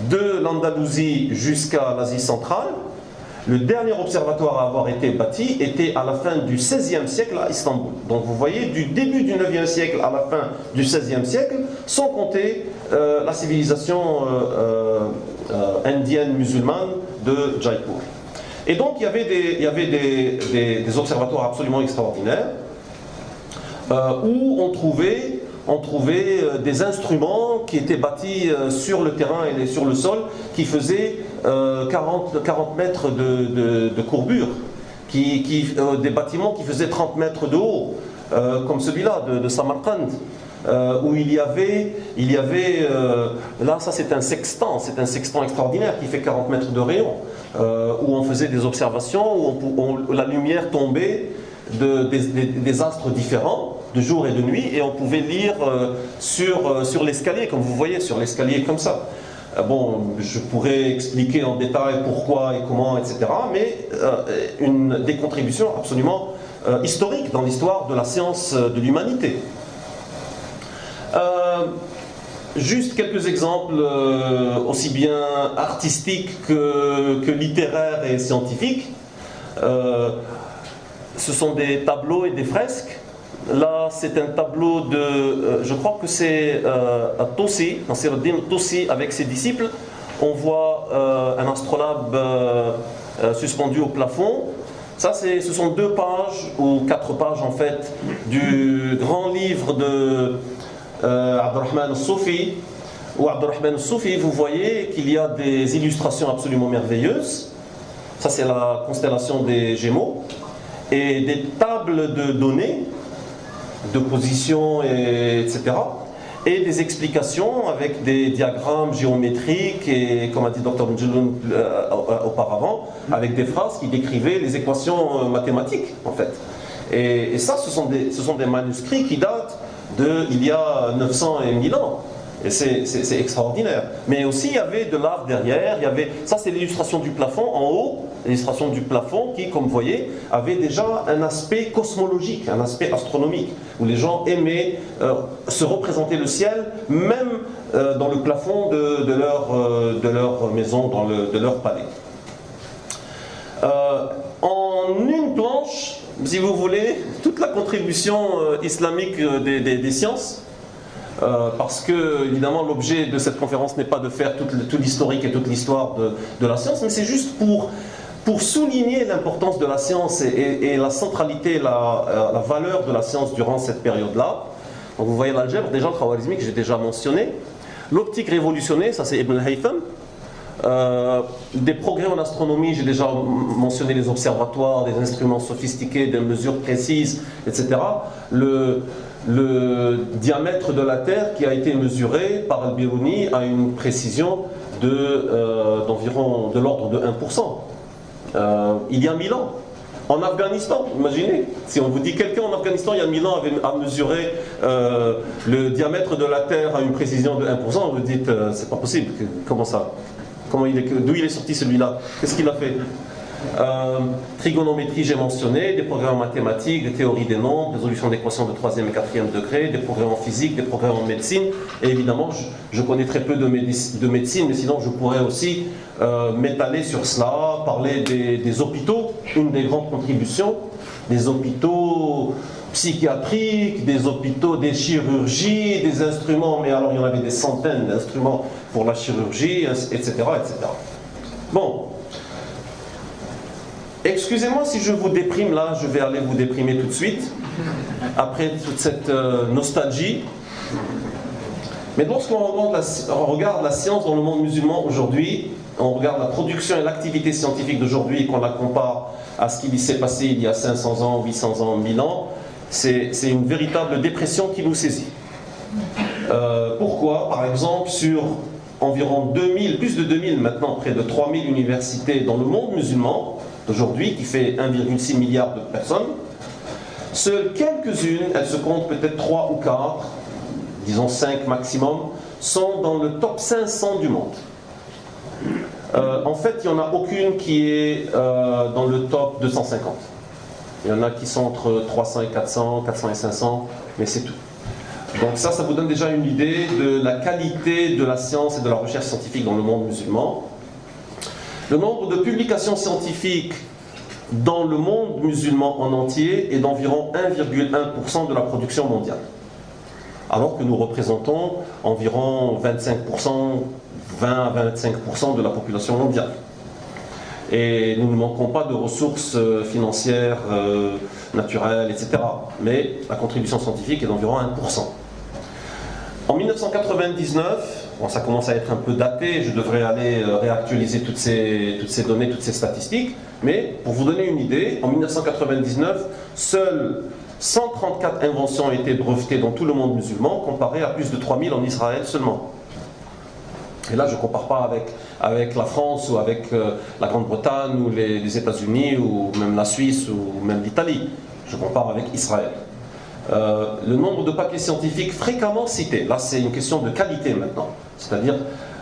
de l'Andalousie jusqu'à l'Asie centrale, le dernier observatoire à avoir été bâti était à la fin du XVIe siècle à Istanbul. Donc vous voyez, du début du IXe siècle à la fin du XVIe siècle, sans compter la civilisation indienne musulmane de Jaipur. Et donc il y avait des observatoires absolument extraordinaires où on trouvait des instruments qui étaient bâtis sur le terrain et sur le sol, qui faisaient 40 mètres de courbure, des bâtiments qui faisaient 30 mètres de haut, comme celui-là de Samarkand. où il y avait là ça c'est un sextant extraordinaire qui fait 40 mètres de rayon, où on faisait des observations, où la lumière tombait des astres différents, de jour et de nuit, et on pouvait lire sur l'escalier, comme vous voyez, sur l'escalier comme ça. Bon, je pourrais expliquer en détail pourquoi et comment, etc., mais des contributions absolument historiques dans l'histoire de la science de l'humanité. Juste quelques exemples aussi bien artistiques que littéraires et scientifiques. Ce sont des tableaux et des fresques. Là, c'est un tableau de, je crois que c'est Tosi, Nasir-ad-Din Tosi avec ses disciples. On voit un astrolabe suspendu au plafond. Ça, ce sont 2 pages, ou 4 pages en fait, du grand livre de Abdurrahman al-Soufi. Où Abdurrahman al-Soufi, vous voyez qu'il y a des illustrations absolument merveilleuses. Ça, c'est la constellation des Gémeaux. Et des tables de données, de position, etc. Et des explications avec des diagrammes géométriques et, comme a dit Dr Mjloun auparavant, avec des phrases qui décrivaient les équations mathématiques, en fait. Et ça, ce sont des manuscrits qui datent d'il y a 900 et 1000 ans. Et c'est extraordinaire. Mais aussi, il y avait de l'art derrière. Ça, c'est l'illustration du plafond en haut. L'illustration du plafond qui, comme vous voyez, avait déjà un aspect cosmologique, un aspect astronomique, où les gens aimaient se représenter le ciel, même dans le plafond de leur maison, de leur palais. En une planche, si vous voulez, toute la contribution islamique des sciences, parce que, évidemment, l'objet de cette conférence n'est pas de faire tout l'historique et toute l'histoire de la science, mais c'est juste pour souligner l'importance de la science et la centralité, la valeur de la science durant cette période-là. Donc vous voyez l'algèbre, déjà le khawarizmi que j'ai déjà mentionné. L'optique révolutionnée, ça c'est Ibn al-Haytham. Des progrès en astronomie, j'ai déjà mentionné les observatoires, des instruments sophistiqués, des mesures précises, etc. Le diamètre de la Terre qui a été mesuré par Al-Biruni a une précision d'environ de l'ordre de 1%. Il y a 1000 ans, en Afghanistan, imaginez, si on vous dit quelqu'un en Afghanistan il y a 1000 ans a mesuré le diamètre de la Terre à une précision de 1%, vous vous dites c'est pas possible, comment ça, d'où il est sorti celui-là, qu'est-ce qu'il a fait? Trigonométrie, j'ai mentionné, des progrès en mathématiques, des théories des nombres, résolution d'équations de 3e et 4e degré, des progrès en physique, des progrès en médecine. Et évidemment, je connais très peu de médecine, mais sinon je pourrais aussi m'étaler sur cela, parler des hôpitaux, une des grandes contributions, des hôpitaux psychiatriques, des hôpitaux, des chirurgies, des instruments, mais alors il y en avait des centaines d'instruments pour la chirurgie, etc., etc. Bon. Excusez-moi si je vous déprime là, je vais aller vous déprimer tout de suite, après toute cette nostalgie. Mais lorsqu'on regarde la science dans le monde musulman aujourd'hui, on regarde la production et l'activité scientifique d'aujourd'hui et qu'on la compare à ce qui s'est passé il y a 500 ans, 800 ans, 1000 ans, c'est une véritable dépression qui nous saisit. Pourquoi? Par exemple, sur environ 2000, plus de 2000 maintenant, près de 3000 universités dans le monde musulman, aujourd'hui, qui fait 1,6 milliard de personnes, seules quelques-unes, elles se comptent peut-être 3 ou 4, disons 5 maximum, sont dans le top 500 du monde. En fait, il n'y en a aucune qui est dans le top 250. Il y en a qui sont entre 300 et 400, 400 et 500, mais c'est tout. Donc ça vous donne déjà une idée de la qualité de la science et de la recherche scientifique dans le monde musulman. Le nombre de publications scientifiques dans le monde musulman en entier est d'environ 1,1% de la production mondiale. Alors que nous représentons environ 25%, 20 à 25% de la population mondiale. Et nous ne manquons pas de ressources financières, naturelles, etc. Mais la contribution scientifique est d'environ 1%. En 1999, bon, ça commence à être un peu daté, je devrais aller réactualiser toutes ces données, toutes ces statistiques, mais pour vous donner une idée, en 1999, seuls 134 inventions ont été brevetées dans tout le monde musulman, comparé à plus de 3000 en Israël seulement. Et là, je ne compare pas avec la France ou avec la Grande-Bretagne ou les États-Unis ou même la Suisse ou même l'Italie. Je compare avec Israël. Le nombre de papiers scientifiques fréquemment cités, là c'est une question de qualité maintenant. C'est-à-dire,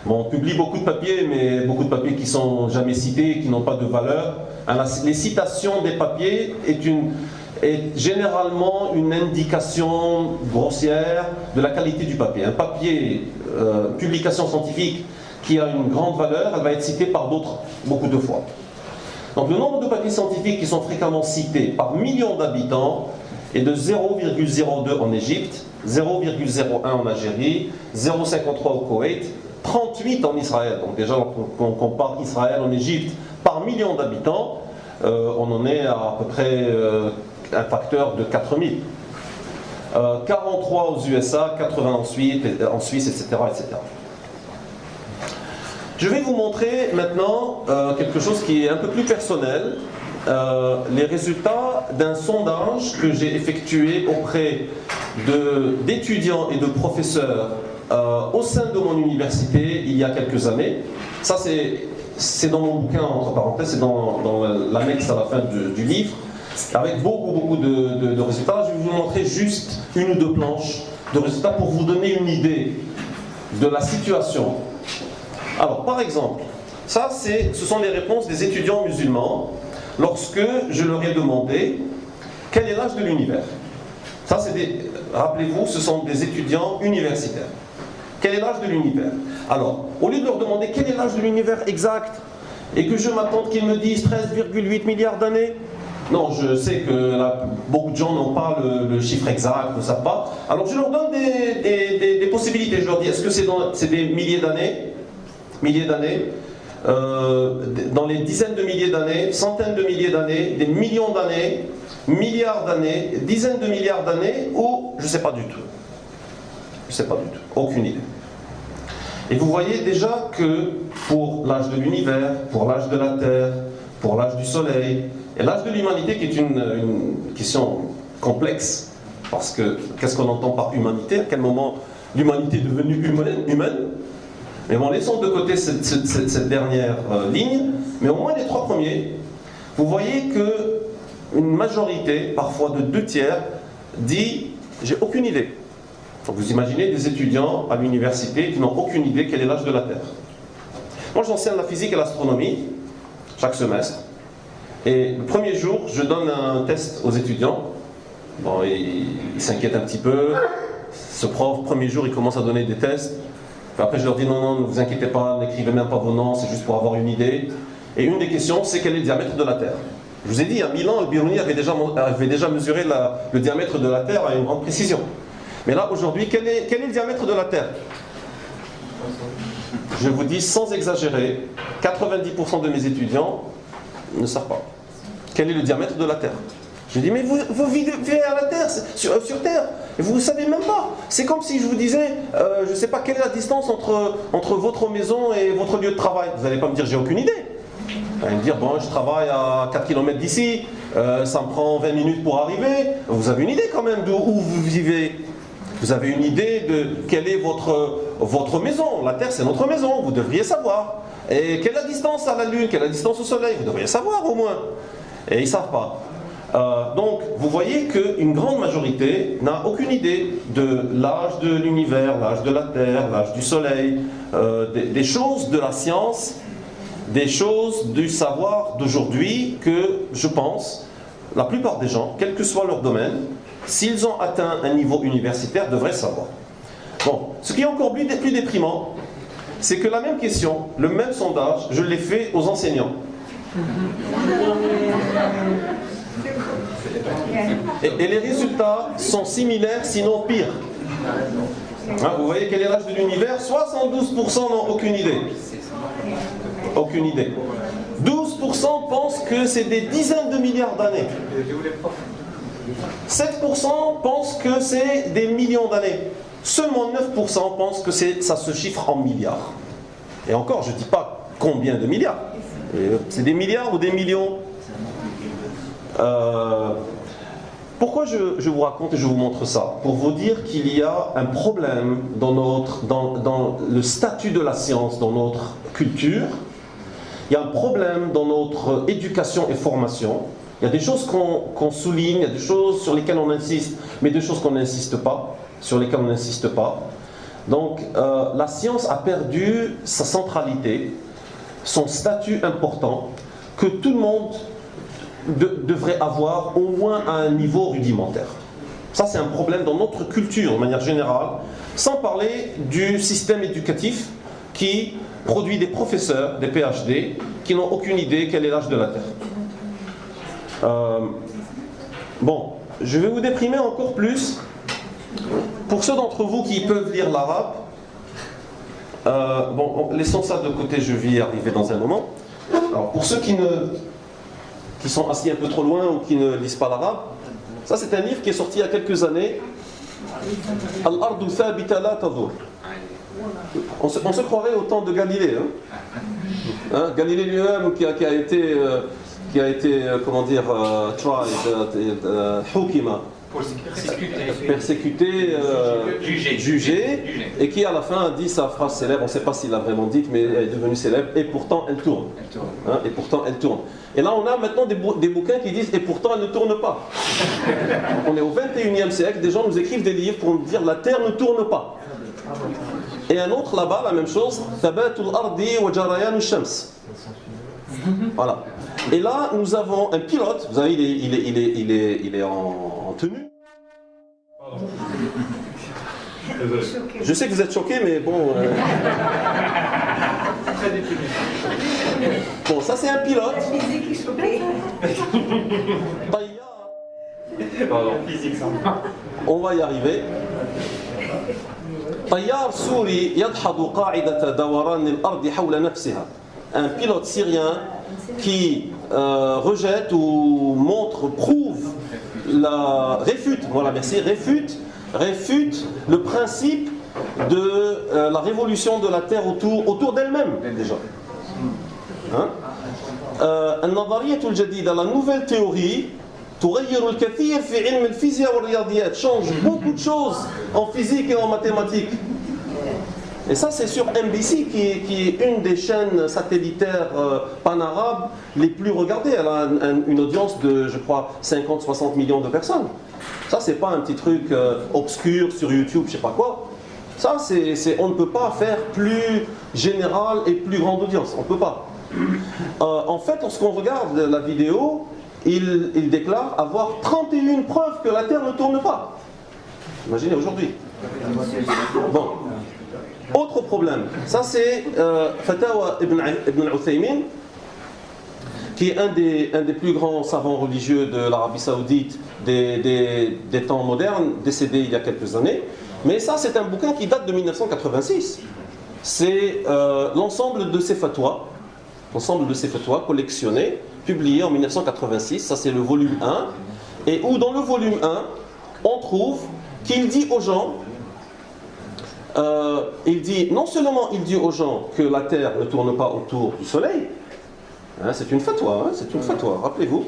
bon, on publie beaucoup de papiers, mais beaucoup de papiers qui ne sont jamais cités, qui n'ont pas de valeur. Les citations des papiers est généralement une indication grossière de la qualité du papier. Un papier, publication scientifique qui a une grande valeur, elle va être citée par d'autres beaucoup de fois. Donc le nombre de papiers scientifiques qui sont fréquemment cités par million d'habitants est de 0,02 en Égypte, 0,01 en Algérie, 0,53 au Koweït, 38 en Israël. Donc déjà, quand on compare Israël en Égypte par million d'habitants, on en est à peu près un facteur de 4000. 43 aux USA, 80 en Suisse, etc., etc. Je vais vous montrer maintenant quelque chose qui est un peu plus personnel, les résultats d'un sondage que j'ai effectué auprès d'étudiants et de professeurs au sein de mon université il y a quelques années. Ça c'est dans mon bouquin, entre parenthèses, c'est dans l'annexe à la fin du livre, avec beaucoup de résultats. Je vais vous montrer juste une ou deux planches de résultats pour vous donner une idée de la situation. Alors, par exemple, ça, ce sont les réponses des étudiants musulmans lorsque je leur ai demandé quel est l'âge de l'univers. Ça, rappelez-vous, ce sont des étudiants universitaires. Quel est l'âge de l'univers? Alors, au lieu de leur demander quel est l'âge de l'univers exact et que je m'attende qu'ils me disent 13,8 milliards d'années, non, je sais que là, beaucoup de gens n'ont pas le chiffre exact, ne savent pas. Alors, je leur donne des possibilités. Je leur dis, est-ce que c'est des milliers d'années? Dans les dizaines de milliers d'années, centaines de milliers d'années, des millions d'années, milliards d'années, dizaines de milliards d'années, ou je ne sais pas du tout. Je ne sais pas du tout, aucune idée. Et vous voyez déjà que pour l'âge de l'univers, pour l'âge de la Terre, pour l'âge du Soleil, et l'âge de l'humanité qui est une question complexe, parce que qu'est-ce qu'on entend par humanité? À quel moment l'humanité est devenue humaine? Mais bon, laissons de côté cette dernière ligne, mais au moins les trois premiers, vous voyez qu'une majorité, parfois de 2/3, dit « j'ai aucune idée ». Donc vous imaginez des étudiants à l'université qui n'ont aucune idée quel est l'âge de la Terre. Moi j'enseigne la physique et l'astronomie chaque semestre, et le premier jour, je donne un test aux étudiants. Bon, ils s'inquiètent un petit peu. Ce prof, premier jour, il commence à donner des tests. Après, je leur dis non, ne vous inquiétez pas, n'écrivez même pas vos noms, c'est juste pour avoir une idée. Et une des questions, c'est quel est le diamètre de la Terre. Je vous ai dit, il y a 1000 ans, Al-Biruni avait déjà mesuré le diamètre de la Terre à une grande précision. Mais là, aujourd'hui, quel est le diamètre de la Terre? Je vous dis, sans exagérer, 90% de mes étudiants ne savent pas. Quel est le diamètre de la Terre? Je dis, mais vous vivez à la Terre, sur Terre, et vous ne savez même pas. C'est comme si je vous disais, je ne sais pas quelle est la distance entre votre maison et votre lieu de travail. Vous n'allez pas me dire, j'ai aucune idée. Vous allez me dire, bon, je travaille à 4 km d'ici, ça me prend 20 minutes pour arriver. Vous avez une idée quand même d'où vous vivez. Vous avez une idée de quelle est votre maison. La Terre, c'est notre maison, vous devriez savoir. Et quelle est la distance à la Lune, quelle est la distance au Soleil, vous devriez savoir au moins. Et ils ne savent pas. Donc, vous voyez qu'une grande majorité n'a aucune idée de l'âge de l'univers, l'âge de la Terre, l'âge du Soleil, des choses de la science, des choses du savoir d'aujourd'hui que, je pense, la plupart des gens, quel que soit leur domaine, s'ils ont atteint un niveau universitaire, devraient savoir. Bon, ce qui est encore plus déprimant, c'est que la même question, le même sondage, je l'ai fait aux enseignants. Et les résultats sont similaires, sinon pires. Hein, vous voyez quel est l'âge de l'univers? 72% n'ont aucune idée. Aucune idée. 12% pensent que c'est des dizaines de milliards d'années. 7% pensent que c'est des millions d'années. Seulement 9% pensent que ça se chiffre en milliards. Et encore, je ne dis pas combien de milliards. C'est des milliards ou des millions. Pourquoi je vous raconte et je vous montre ça? Pour vous dire qu'il y a un problème dans le statut de la science, dans notre culture. Il y a un problème dans notre éducation et formation. Il y a des choses qu'on souligne, il y a des choses sur lesquelles on insiste, mais des choses qu'on n'insiste pas, sur lesquelles on n'insiste pas. Donc la science a perdu sa centralité, son statut important, que tout le monde devrait avoir au moins à un niveau rudimentaire. Ça, c'est un problème dans notre culture, de manière générale, sans parler du système éducatif qui produit des professeurs, des PhD, qui n'ont aucune idée quel est l'âge de la Terre. Bon, je vais vous déprimer encore plus. Pour ceux d'entre vous qui peuvent lire l'arabe, bon, laissons ça de côté, je vais y arriver dans un moment. Alors, pour ceux qui sont assis un peu trop loin ou qui ne lisent pas l'arabe, ça c'est un livre qui est sorti il y a quelques années. Al-Ardu Thabita la Tadur. On se croirait au temps de Galilée. Galilée lui-même qui a été comment dire, tried, hukima, persécuté, jugé, et qui à la fin a dit sa phrase célèbre, on ne sait pas s'il l'a vraiment dite, mais elle est devenue célèbre, et pourtant elle tourne. Et pourtant elle tourne. Et là on a maintenant des bouquins qui disent et pourtant elle ne tourne pas. On est au 21e siècle, des gens nous écrivent des livres pour nous dire la terre ne tourne pas. Et un autre là-bas, la même chose, Thabatul ardi wa jarayanu shams. Voilà. Et là, nous avons un pilote, vous savez, il est en tenue. Je sais que vous êtes choqués, mais bon. Bon, ça c'est un pilote. Physique est choqué. Pardon, physique, ça. On va y arriver. طيار سوري يدحض قاعدة دوران الأرض حول نفسها. Un pilote syrien qui rejette ou montre, prouve, réfute le principe de la révolution de la Terre autour d'elle-même déjà. النظرية الجديدة, la nouvelle théorie, تغير الكثير في علم الفيزياء والرياضيات, change beaucoup de choses en physique et en mathématiques. Et ça, c'est sur MBC, qui est une des chaînes satellitaires pan-arabes les plus regardées. Elle a une audience de, je crois, 50-60 millions de personnes. Ça, c'est pas un petit truc obscur sur YouTube, je sais pas quoi. Ça, on ne peut pas faire plus général et plus grande audience. On ne peut pas. En fait, lorsqu'on regarde la vidéo, il déclare avoir 31 preuves que la Terre ne tourne pas. Imaginez aujourd'hui. Bon. Autre problème, ça c'est Fatawa Ibn al-Uthaymin, qui est un des plus grands savants religieux de l'Arabie Saoudite des temps modernes, décédé il y a quelques années. Mais ça c'est un bouquin qui date de 1986. C'est l'ensemble de ses fatwas collectionnés, publiés en 1986. Ça c'est le volume 1. Et où dans le volume 1, on trouve qu'il dit aux gens, non seulement il dit aux gens que la Terre ne tourne pas autour du Soleil, c'est une fatwa, rappelez-vous.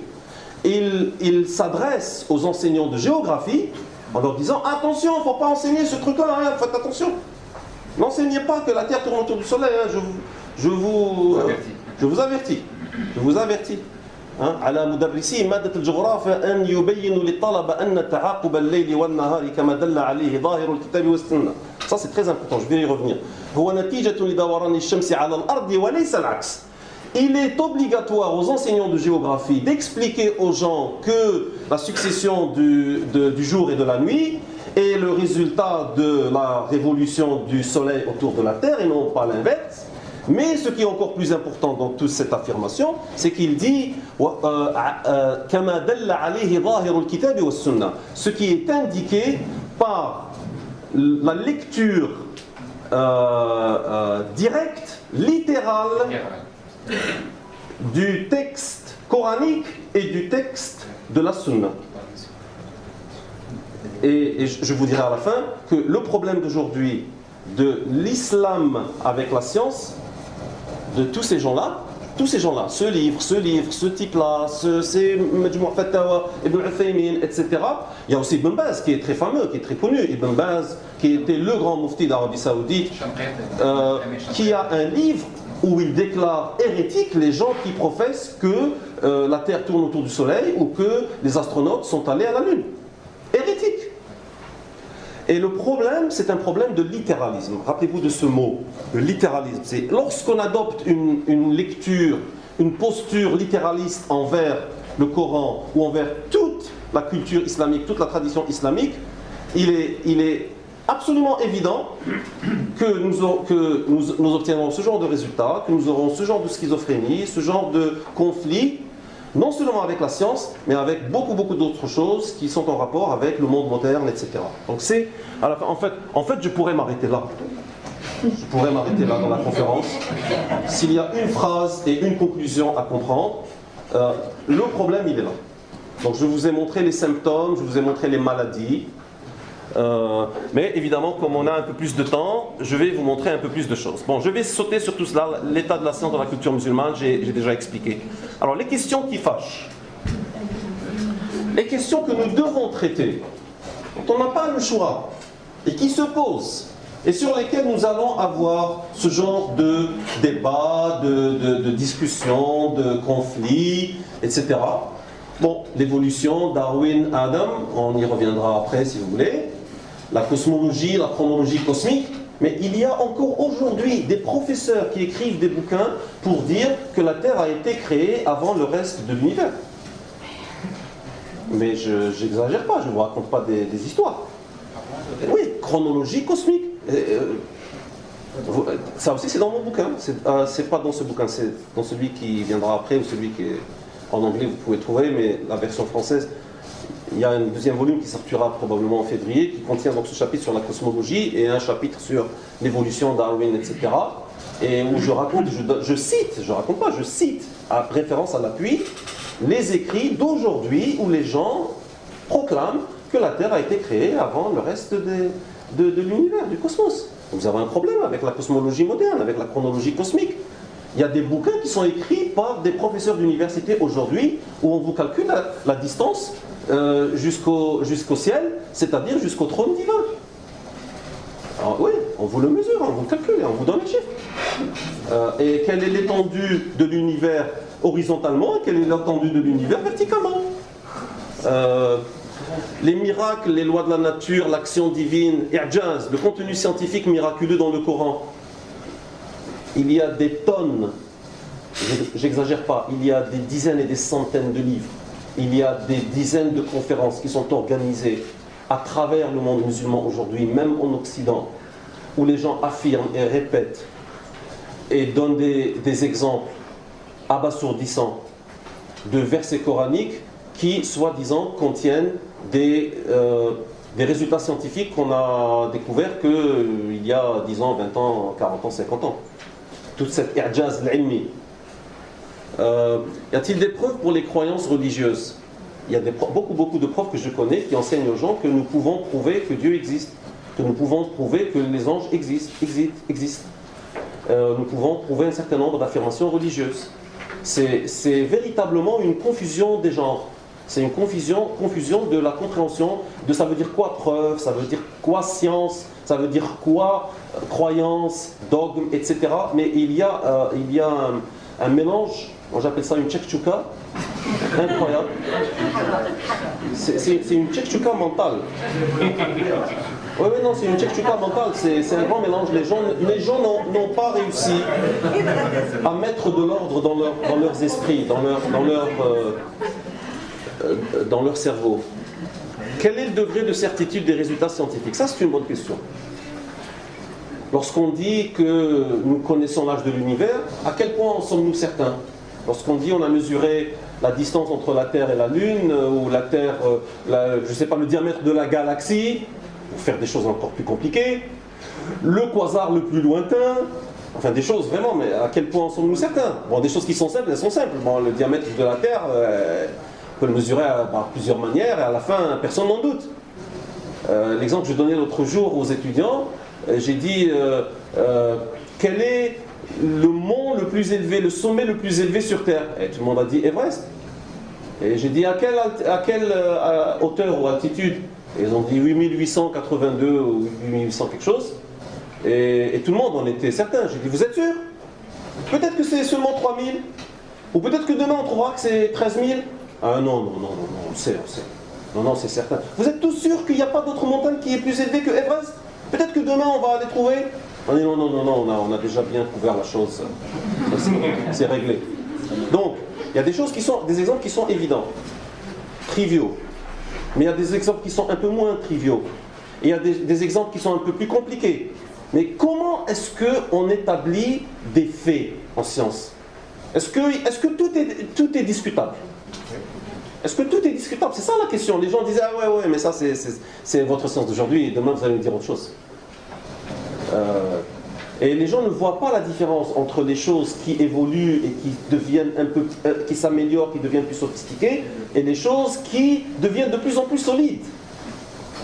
Il s'adresse aux enseignants de géographie en leur disant attention, il ne faut pas enseigner ce truc-là, faites attention. N'enseignez pas que la Terre tourne autour du Soleil, je vous avertis. على مدرسي مادة الجغرافيا أن يبينوا للطلبة أن تعاقب الليل والنهار كما دل عليه ظاهر الكتاب والسنة. Ça c'est très important, je vais y revenir. هو نتيجة لدوران الشمس على الأرض وليس العكس. Il est obligatoire aux enseignants de géographie d'expliquer aux gens que la succession du jour et de la nuit est le résultat de la révolution du soleil autour de la Terre et non pas l'inverse. Mais ce qui est encore plus important dans toute cette affirmation, c'est qu'il dit ce qui est indiqué par la lecture directe, littérale du texte coranique et du texte de la Sunna. Et je vous dirai à la fin que le problème d'aujourd'hui de l'islam avec la science, de tous ces gens-là, tous ces gens-là, ce livre, ce type-là, c'est Majmou' Fatawa, Ibn Uthaymin, etc. Il y a aussi Ibn Baz qui est très fameux, qui est très connu. Ibn Baz, qui était le grand mufti d'Arabie Saoudite, qui a un livre où il déclare hérétique les gens qui professent que la Terre tourne autour du Soleil ou que les astronautes sont allés à la Lune. Hérétique. Et le problème, c'est un problème de littéralisme. Rappelez-vous de ce mot, le littéralisme. C'est lorsqu'on adopte une lecture, une posture littéraliste envers le Coran ou envers toute la culture islamique, toute la tradition islamique, il est absolument évident que nous obtiendrons ce genre de résultats, que nous aurons ce genre de schizophrénie, ce genre de conflit, non seulement avec la science, mais avec beaucoup d'autres choses qui sont en rapport avec le monde moderne, etc. Donc c'est, en fait, je pourrais m'arrêter là. Je pourrais m'arrêter là dans la conférence. S'il y a une phrase et une conclusion à comprendre, le problème, il est là. Donc je vous ai montré les symptômes, je vous ai montré les maladies. Mais évidemment, comme on a un peu plus de temps, je vais vous montrer un peu plus de choses. Bon, je vais sauter sur tout cela. L'état de la science dans la culture musulmane, j'ai déjà expliqué. Alors, les questions qui fâchent, les questions que nous devons traiter, dont on n'a pas le choix, et qui se posent, et sur lesquelles nous allons avoir ce genre de débat, de discussion, de conflit, etc. Bon, l'évolution, Darwin, Adam, on y reviendra après si vous voulez. La cosmologie, la chronologie cosmique. Mais il y a encore aujourd'hui des professeurs qui écrivent des bouquins pour dire que la Terre a été créée avant le reste de l'univers. Mais je n'exagère pas, je ne vous raconte pas des histoires. Oui, chronologie cosmique. Ça aussi c'est dans mon bouquin. C'est pas dans ce bouquin, c'est dans celui qui viendra après ou celui qui est en anglais, vous pouvez trouver, mais la version française, il y a un deuxième volume qui sortira probablement en février, qui contient donc ce chapitre sur la cosmologie et un chapitre sur l'évolution, Darwin, etc. Et où je raconte, je cite, je raconte pas, je cite, à référence à l'appui, les écrits d'aujourd'hui où les gens proclament que la Terre a été créée avant le reste de l'univers, du cosmos. Vous avez un problème avec la cosmologie moderne, avec la chronologie cosmique. Il y a des bouquins qui sont écrits par des professeurs d'université aujourd'hui où on vous calcule la distance jusqu'au ciel, c'est-à-dire jusqu'au trône divin. Alors oui, on vous le mesure, on vous le calcule, on vous donne les chiffres. Et quelle est l'étendue de l'univers horizontalement et quelle est l'étendue de l'univers verticalement. Les miracles, les lois de la nature, l'action divine, i'jaz, le contenu scientifique miraculeux dans le Coran. Il y a des tonnes, j'exagère pas, il y a des dizaines et des centaines de livres, il y a des dizaines de conférences qui sont organisées à travers le monde musulman aujourd'hui, même en Occident, où les gens affirment et répètent et donnent des exemples abasourdissants de versets coraniques qui, soi-disant, contiennent des résultats scientifiques qu'on a découverts qu'il y a 10 ans, 20 ans, 40 ans, 50 ans. Toute cette i'jaz l'ilmi. Y a-t-il des preuves pour les croyances religieuses? Il y a beaucoup de preuves que je connais qui enseignent aux gens que nous pouvons prouver que Dieu existe, que nous pouvons prouver que les anges existent. Nous pouvons prouver un certain nombre d'affirmations religieuses. C'est véritablement une confusion des genres. C'est une confusion de la compréhension de ça veut dire quoi preuve, ça veut dire quoi science, ça veut dire quoi croyance, dogme, etc. Mais il y a un mélange, moi j'appelle ça une tchèque-tchouka, incroyable. C'est une tchèque-tchouka mentale. Oui, non, c'est une tchèque-tchouka mentale, c'est un grand mélange. Les gens n'ont pas réussi à mettre de l'ordre dans leurs esprits, dans leur cerveau. Quel est le degré de certitude des résultats scientifiques? Ça, c'est une bonne question. Lorsqu'on dit que nous connaissons l'âge de l'univers, à quel point en sommes-nous certains? Lorsqu'on dit on a mesuré la distance entre la Terre et la Lune, ou la Terre, je ne sais pas, le diamètre de la galaxie, pour faire des choses encore plus compliquées, le quasar le plus lointain, enfin des choses vraiment, mais à quel point en sommes-nous certains? Bon, des choses qui sont simples, elles sont simples. Bon, le diamètre de la Terre, on peut le mesurer par plusieurs manières, et à la fin, personne n'en doute. L'exemple que je donnais l'autre jour aux étudiants, j'ai dit, quelle est le mont le plus élevé, le sommet le plus élevé sur Terre? Et tout le monde a dit Everest. Et j'ai dit à quelle hauteur ou altitude? Et ils ont dit 8882 ou 8800 quelque chose. Et tout le monde en était certain. J'ai dit, vous êtes sûr? Peut-être que c'est seulement 3000. Ou peut-être que demain on trouvera que c'est 13 000. Ah non, on sait. Non, c'est certain. Vous êtes tous sûrs qu'il n'y a pas d'autre montagne qui est plus élevée que Everest? Peut-être que demain on va les trouver. On dit non, on a déjà bien couvert la chose. C'est réglé. Donc, il y a des exemples qui sont évidents, triviaux. Mais il y a des exemples qui sont un peu moins triviaux. Et il y a des exemples qui sont un peu plus compliqués. Mais comment est-ce qu'on établit des faits en science? Est-ce que tout est discutable? Est-ce que tout est discutable? C'est ça la question. Les gens disaient, ah ouais, mais ça c'est votre science d'aujourd'hui et demain vous allez me dire autre chose. Et les gens ne voient pas la différence entre les choses qui évoluent et qui deviennent qui s'améliorent, qui deviennent plus sophistiquées, et les choses qui deviennent de plus en plus solides.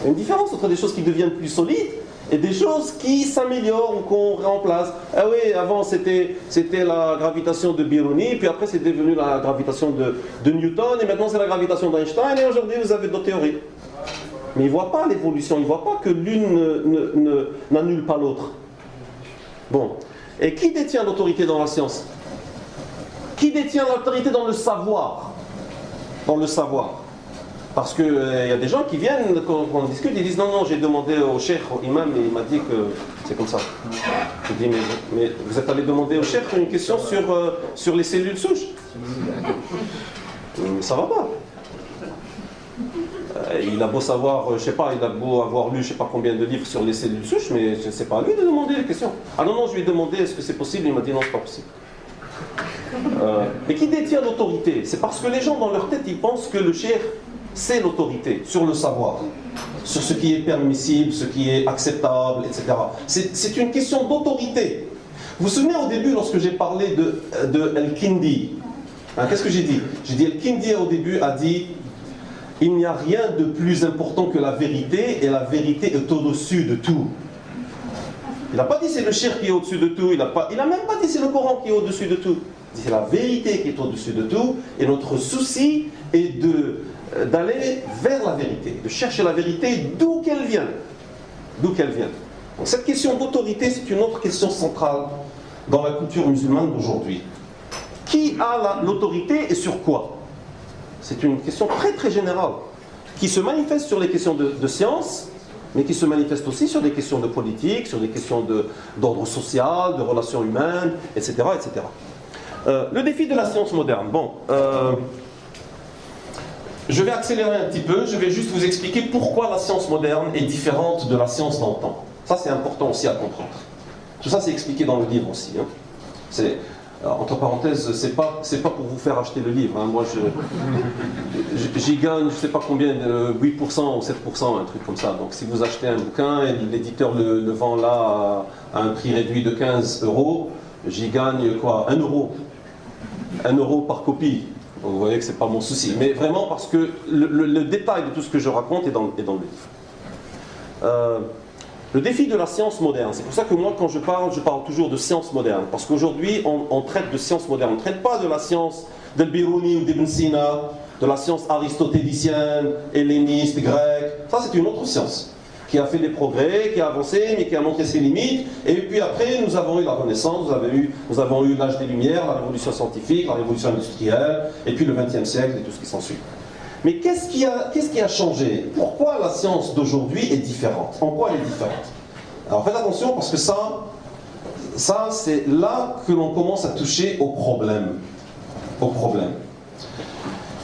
Il y a une différence entre des choses qui deviennent plus solides et des choses qui s'améliorent ou qu'on remplace. Ah oui, avant c'était la gravitation de Biruni, puis après c'est devenu la gravitation de Newton, et maintenant c'est la gravitation d'Einstein, et aujourd'hui vous avez d'autres théories. Mais ils ne voient pas l'évolution, ils ne voient pas que l'une n'annule pas l'autre. Bon. Et qui détient l'autorité dans la science? Qui détient l'autorité dans le savoir? Dans le savoir. Parce qu'il y a des gens qui viennent, quand on discute, ils disent non, j'ai demandé au cheikh, au imam, et il m'a dit que c'est comme ça. Je dis mais vous êtes allé demander au cheikh une question sur les cellules souches? Ça va pas. Il a beau savoir, je sais pas, il a beau avoir lu je sais pas combien de livres sur les cellules souches, mais c'est pas à lui de demander les questions. Ah non, je lui ai demandé est-ce que c'est possible, il m'a dit non, c'est pas possible. Mais qui détient l'autorité? C'est parce que les gens dans leur tête, ils pensent que le cheikh, c'est l'autorité sur le savoir, sur ce qui est permissible, ce qui est acceptable, etc. C'est une question d'autorité. Vous vous souvenez au début, lorsque j'ai parlé de Al-Kindi, qu'est-ce que j'ai dit? J'ai dit Al-Kindi au début a dit il n'y a rien de plus important que la vérité, et la vérité est au-dessus de tout. Il n'a pas dit c'est le shirk qui est au-dessus de tout, il n'a même pas dit c'est le Coran qui est au-dessus de tout. Il dit c'est la vérité qui est au-dessus de tout, et notre souci est d'aller vers la vérité, de chercher la vérité d'où qu'elle vienne. D'où qu'elle vienne. Donc cette question d'autorité, c'est une autre question centrale dans la culture musulmane d'aujourd'hui. Qui a l'autorité et sur quoi? C'est une question très très générale, qui se manifeste sur les questions de science, mais qui se manifeste aussi sur des questions de politique, sur des questions d'ordre social, de relations humaines, etc. etc. Le défi de la science moderne. Bon, je vais accélérer un petit peu, je vais juste vous expliquer pourquoi la science moderne est différente de la science d'antan. Ça c'est important aussi à comprendre. Tout ça c'est expliqué dans le livre aussi. Entre parenthèses, c'est pas pour vous faire acheter le livre. Moi, j'y gagne, je ne sais pas combien, 8% ou 7%, un truc comme ça. Donc, si vous achetez un bouquin et l'éditeur le vend là à un prix réduit de 15 €, j'y gagne quoi? 1 €. 1 € par copie. Donc, vous voyez que ce n'est pas mon souci. Mais vraiment parce que le détail de tout ce que je raconte est dans le livre. Le défi de la science moderne, c'est pour ça que moi quand je parle toujours de science moderne, parce qu'aujourd'hui on traite de science moderne, on ne traite pas de la science d'Al-Biruni ou d'Ibn Sina, de la science aristotélicienne, helléniste, grecque. Ça c'est une autre science, qui a fait des progrès, qui a avancé, mais qui a montré ses limites, et puis après nous avons eu la Renaissance, nous avons eu l'âge des Lumières, la révolution scientifique, la révolution industrielle, et puis le XXe siècle et tout ce qui s'ensuit. Mais qu'est-ce qui a changé? Pourquoi la science d'aujourd'hui est différente? En quoi elle est différente? Alors faites attention parce que ça c'est là que l'on commence à toucher au problème.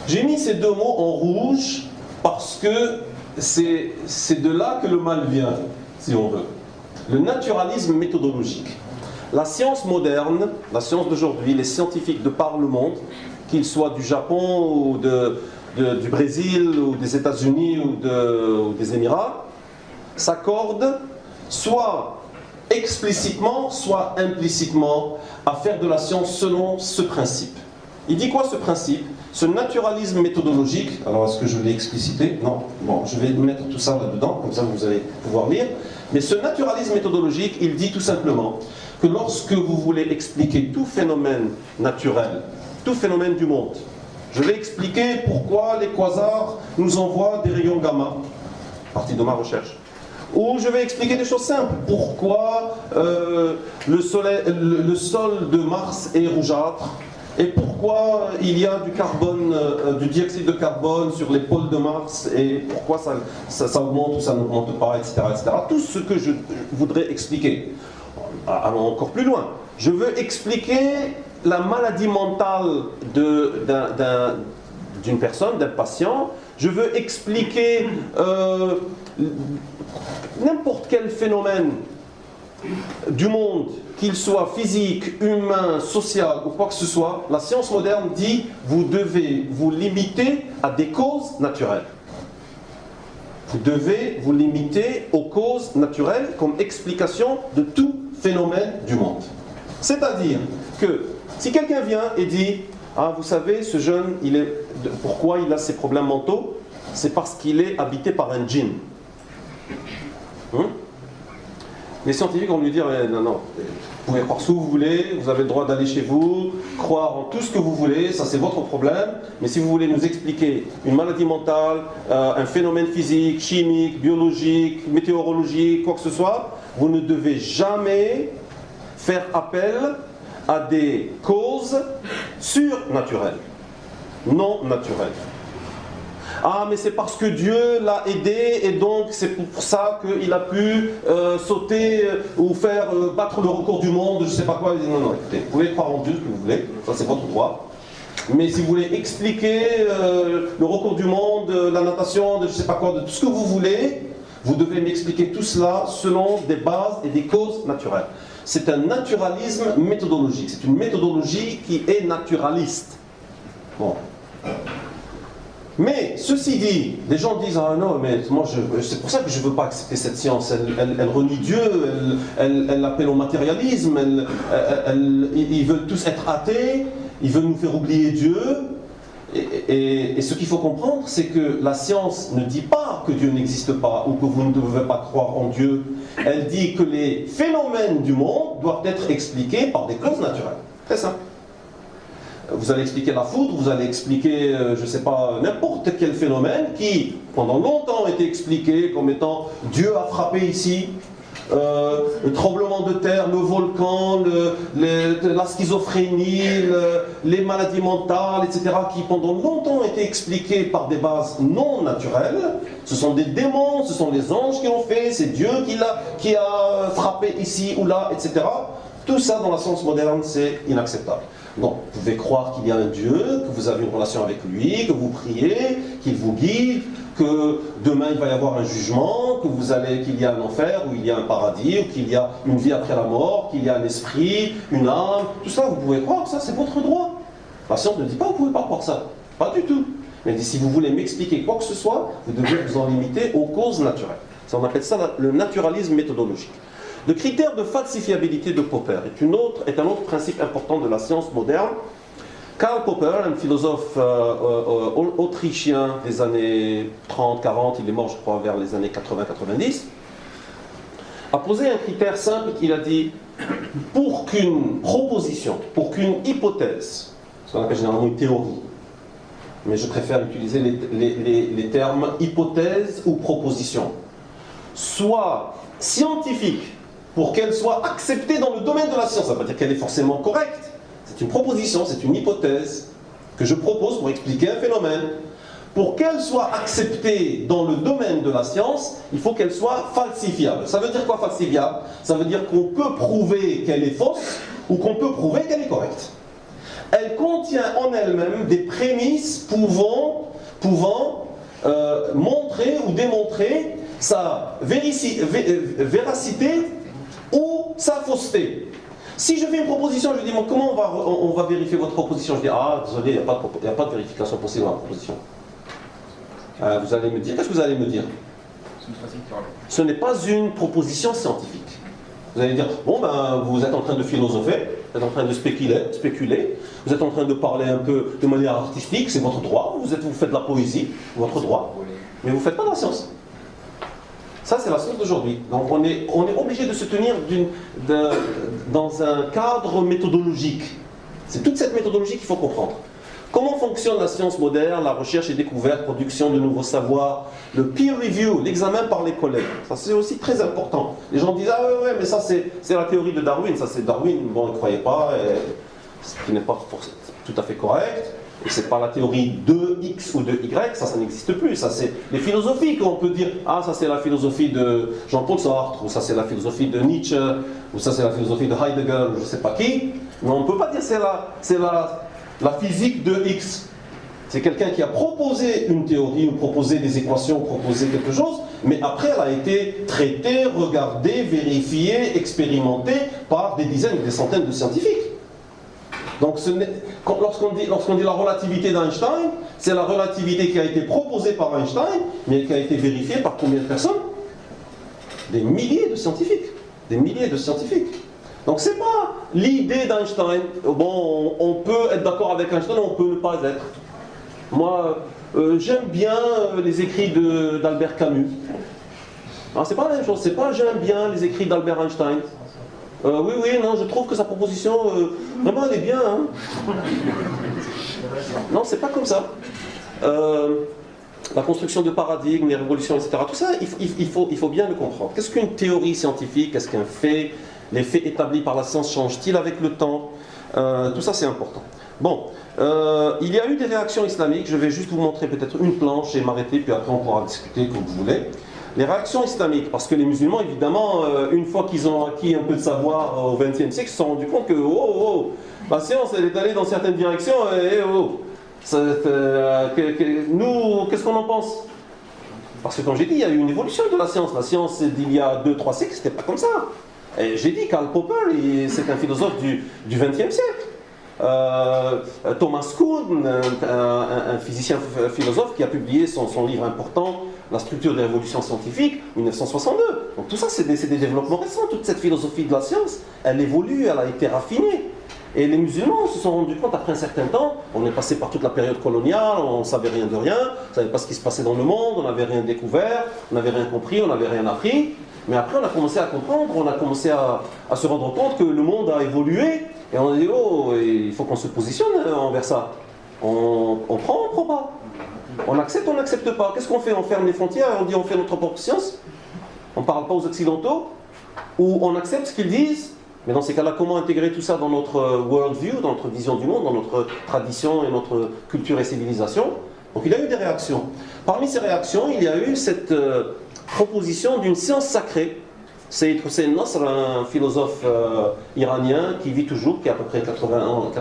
J'ai mis ces deux mots en rouge parce que c'est de là que le mal vient, si on veut. Le naturalisme méthodologique. La science moderne, la science d'aujourd'hui, les scientifiques de par le monde, qu'ils soient du Japon ou du Brésil ou des États-Unis ou des Émirats, s'accordent soit explicitement, soit implicitement à faire de la science selon ce principe. Il dit quoi ce principe? Ce naturalisme méthodologique, alors est-ce que je l'ai explicité? Non. Bon, je vais mettre tout ça là-dedans, comme ça vous allez pouvoir lire. Mais ce naturalisme méthodologique, il dit tout simplement, que lorsque vous voulez expliquer tout phénomène naturel, tout phénomène du monde, je vais expliquer pourquoi les quasars nous envoient des rayons gamma, partie de ma recherche. Ou je vais expliquer des choses simples. Pourquoi le sol de Mars est rougeâtre et pourquoi il y a du carbone, du dioxyde de carbone sur les pôles de Mars et pourquoi ça augmente ou ça n'augmente pas, etc., etc. Tout ce que je voudrais expliquer. Allons encore plus loin. Je veux expliquer la maladie mentale d'une personne, d'un patient. Je veux expliquer n'importe quel phénomène du monde, qu'il soit physique, humain, social ou quoi que ce soit. La science moderne dit vous devez vous limiter à des causes naturelles. Vous devez vous limiter aux causes naturelles comme explication de tout phénomène du monde. C'est-à-dire que si quelqu'un vient et dit ah, vous savez, ce jeune, pourquoi il a ces problèmes mentaux? C'est parce qu'il est habité par un djinn. Les scientifiques vont lui dire non, non, vous pouvez croire ce que vous voulez, vous avez le droit d'aller chez vous, croire en tout ce que vous voulez, ça c'est votre problème, mais si vous voulez nous expliquer une maladie mentale, un phénomène physique, chimique, biologique, météorologique, quoi que ce soit, vous ne devez jamais faire appel à des causes surnaturelles, non naturelles. Ah, mais c'est parce que Dieu l'a aidé et donc c'est pour ça qu'il a pu sauter ou faire battre le record du monde, je sais pas quoi. Non, non, écoutez, vous pouvez croire en Dieu ce que vous voulez, ça c'est votre droit. Mais si vous voulez expliquer le record du monde, la natation, de je sais pas quoi, de tout ce que vous voulez, vous devez m'expliquer tout cela selon des bases et des causes naturelles. C'est un naturalisme méthodologique, c'est une méthodologie qui est naturaliste. Bon. Mais, ceci dit, les gens disent « Ah non, mais moi, c'est pour ça que je ne veux pas accepter cette science. Elle renie Dieu, elle appelle au matérialisme, ils veulent tous être athées, ils veulent nous faire oublier Dieu. » Et ce qu'il faut comprendre, c'est que la science ne dit pas que Dieu n'existe pas ou que vous ne devez pas croire en Dieu. Elle dit que les phénomènes du monde doivent être expliqués par des causes naturelles. Très simple. Vous allez expliquer la foudre, vous allez expliquer, je ne sais pas, n'importe quel phénomène qui, pendant longtemps, a été expliqué comme étant Dieu a frappé ici, le tremblement de terre, le volcan, la schizophrénie, les maladies mentales, etc., qui pendant longtemps ont été expliquées par des bases non naturelles. Ce sont des démons, ce sont les anges qui l'ont fait, c'est Dieu qui a frappé ici ou là, etc. Tout ça dans la science moderne, c'est inacceptable. Donc, vous pouvez croire qu'il y a un Dieu, que vous avez une relation avec lui, que vous priez, qu'il vous guide, que demain il va y avoir un jugement, qu'il y a un enfer, ou il y a un paradis, ou qu'il y a une vie après la mort, qu'il y a un esprit, une âme, tout ça, vous pouvez croire, ça c'est votre droit. La science ne dit pas que vous ne pouvez pas croire ça, pas du tout. Mais si vous voulez m'expliquer quoi que ce soit, vous devez vous en limiter aux causes naturelles. Ça, on appelle ça le naturalisme méthodologique. Le critère de falsifiabilité de Popper est un autre principe important de la science moderne. Karl Popper, un philosophe autrichien des années 30-40, il est mort je crois vers les années 80-90, a posé un critère simple. Il a dit, pour qu'une proposition, pour qu'une hypothèse, ce qu'on appelle généralement une théorie, mais je préfère utiliser les termes hypothèse ou proposition, soit scientifique, pour qu'elle soit acceptée dans le domaine de la science. Ça ne veut pas dire qu'elle est forcément correcte. C'est une proposition, c'est une hypothèse que je propose pour expliquer un phénomène. Pour qu'elle soit acceptée dans le domaine de la science, il faut qu'elle soit falsifiable. Ça veut dire quoi falsifiable? Ça veut dire qu'on peut prouver qu'elle est fausse ou qu'on peut prouver qu'elle est correcte. Elle contient en elle-même des prémices pouvant montrer ou démontrer sa véracité ou sa fausseté. Si je fais une proposition, je dis bon, comment on va vérifier votre proposition? Je dis ah désolé, il n'y a pas de vérification possible dans la proposition. Vous allez me dire, qu'est-ce que vous allez me dire? Ce n'est pas une proposition scientifique. Vous allez dire bon ben vous êtes en train de philosopher, vous êtes en train de spéculer, vous êtes en train de parler un peu de manière artistique, c'est votre droit, vous faites de la poésie, votre droit, mais vous ne faites pas de la science. Ça, c'est la science d'aujourd'hui. Donc, on est obligé de se tenir dans un cadre méthodologique. C'est toute cette méthodologie qu'il faut comprendre. Comment fonctionne la science moderne, la recherche et découverte, production de nouveaux savoirs, le peer review, l'examen par les collègues. Ça, c'est aussi très important. Les gens disent « Ah ouais, mais ça, c'est la théorie de Darwin. Ça, c'est Darwin. Bon, il ne croyait pas, ce qui n'est pas tout à fait correct. Et c'est pas la théorie de X ou de Y, ça n'existe plus. Ça, c'est les philosophies qu'on peut dire. Ah, ça, c'est la philosophie de Jean-Paul Sartre, ou ça, c'est la philosophie de Nietzsche, ou ça, c'est la philosophie de Heidegger, ou je ne sais pas qui. Mais on ne peut pas dire c'est la physique de X. C'est quelqu'un qui a proposé une théorie, ou proposé des équations, proposé quelque chose, mais après, elle a été traitée, regardée, vérifiée, expérimentée par des dizaines et des centaines de scientifiques. Donc, lorsqu'on dit la relativité d'Einstein, c'est la relativité qui a été proposée par Einstein, mais qui a été vérifiée par combien de personnes? Des milliers de scientifiques. Des milliers de scientifiques. Donc, c'est pas l'idée d'Einstein. Bon, on peut être d'accord avec Einstein, on peut ne pas être. Moi, j'aime bien les écrits d'Albert Camus. C'est pas la même chose. C'est pas j'aime bien les écrits d'Albert Einstein. Oui, non, je trouve que sa proposition, vraiment, elle est bien. Hein. Non, c'est pas comme ça. La construction de paradigmes, les révolutions, etc. Tout ça, il faut bien le comprendre. Qu'est-ce qu'une théorie scientifique? Qu'est-ce qu'un fait? Les faits établis par la science changent-ils avec le temps? Tout ça, c'est important. Bon, il y a eu des réactions islamiques. Je vais juste vous montrer peut-être une planche et m'arrêter, puis après on pourra discuter comme vous voulez. Les réactions islamiques, parce que les musulmans, évidemment, une fois qu'ils ont acquis un peu de savoir au XXe siècle, se sont rendus compte que la science, elle est allée dans certaines directions, nous, qu'est-ce qu'on en pense? Parce que comme j'ai dit, il y a eu une évolution de la science. La science d'il y a 2-3 siècles, c'était pas comme ça. Et j'ai dit, Karl Popper, c'est un philosophe du XXe siècle. Thomas Kuhn, un physicien philosophe qui a publié son livre important, La structure des révolutions scientifiques, 1962. Donc tout ça, c'est des développements récents. Toute cette philosophie de la science, elle évolue, elle a été raffinée. Et les musulmans se sont rendus compte après un certain temps, on est passé par toute la période coloniale, on ne savait rien de rien, on ne savait pas ce qui se passait dans le monde, on n'avait rien découvert, on n'avait rien compris, on n'avait rien appris. Mais après, on a commencé à comprendre, on a commencé à se rendre compte que le monde a évolué. Et on a dit, il faut qu'on se positionne envers ça. On prend, on prend pas. On accepte, on n'accepte pas. Qu'est-ce qu'on fait? On ferme les frontières et on dit on fait notre propre science? On ne parle pas aux Occidentaux? Ou on accepte ce qu'ils disent? Mais dans ces cas-là, comment intégrer tout ça dans notre worldview, dans notre vision du monde, dans notre tradition et notre culture et civilisation? Donc il y a eu des réactions. Parmi ces réactions, il y a eu cette proposition d'une science sacrée. Sayyid Hussein Nasr, un philosophe iranien qui vit toujours, qui a à peu près 80 ans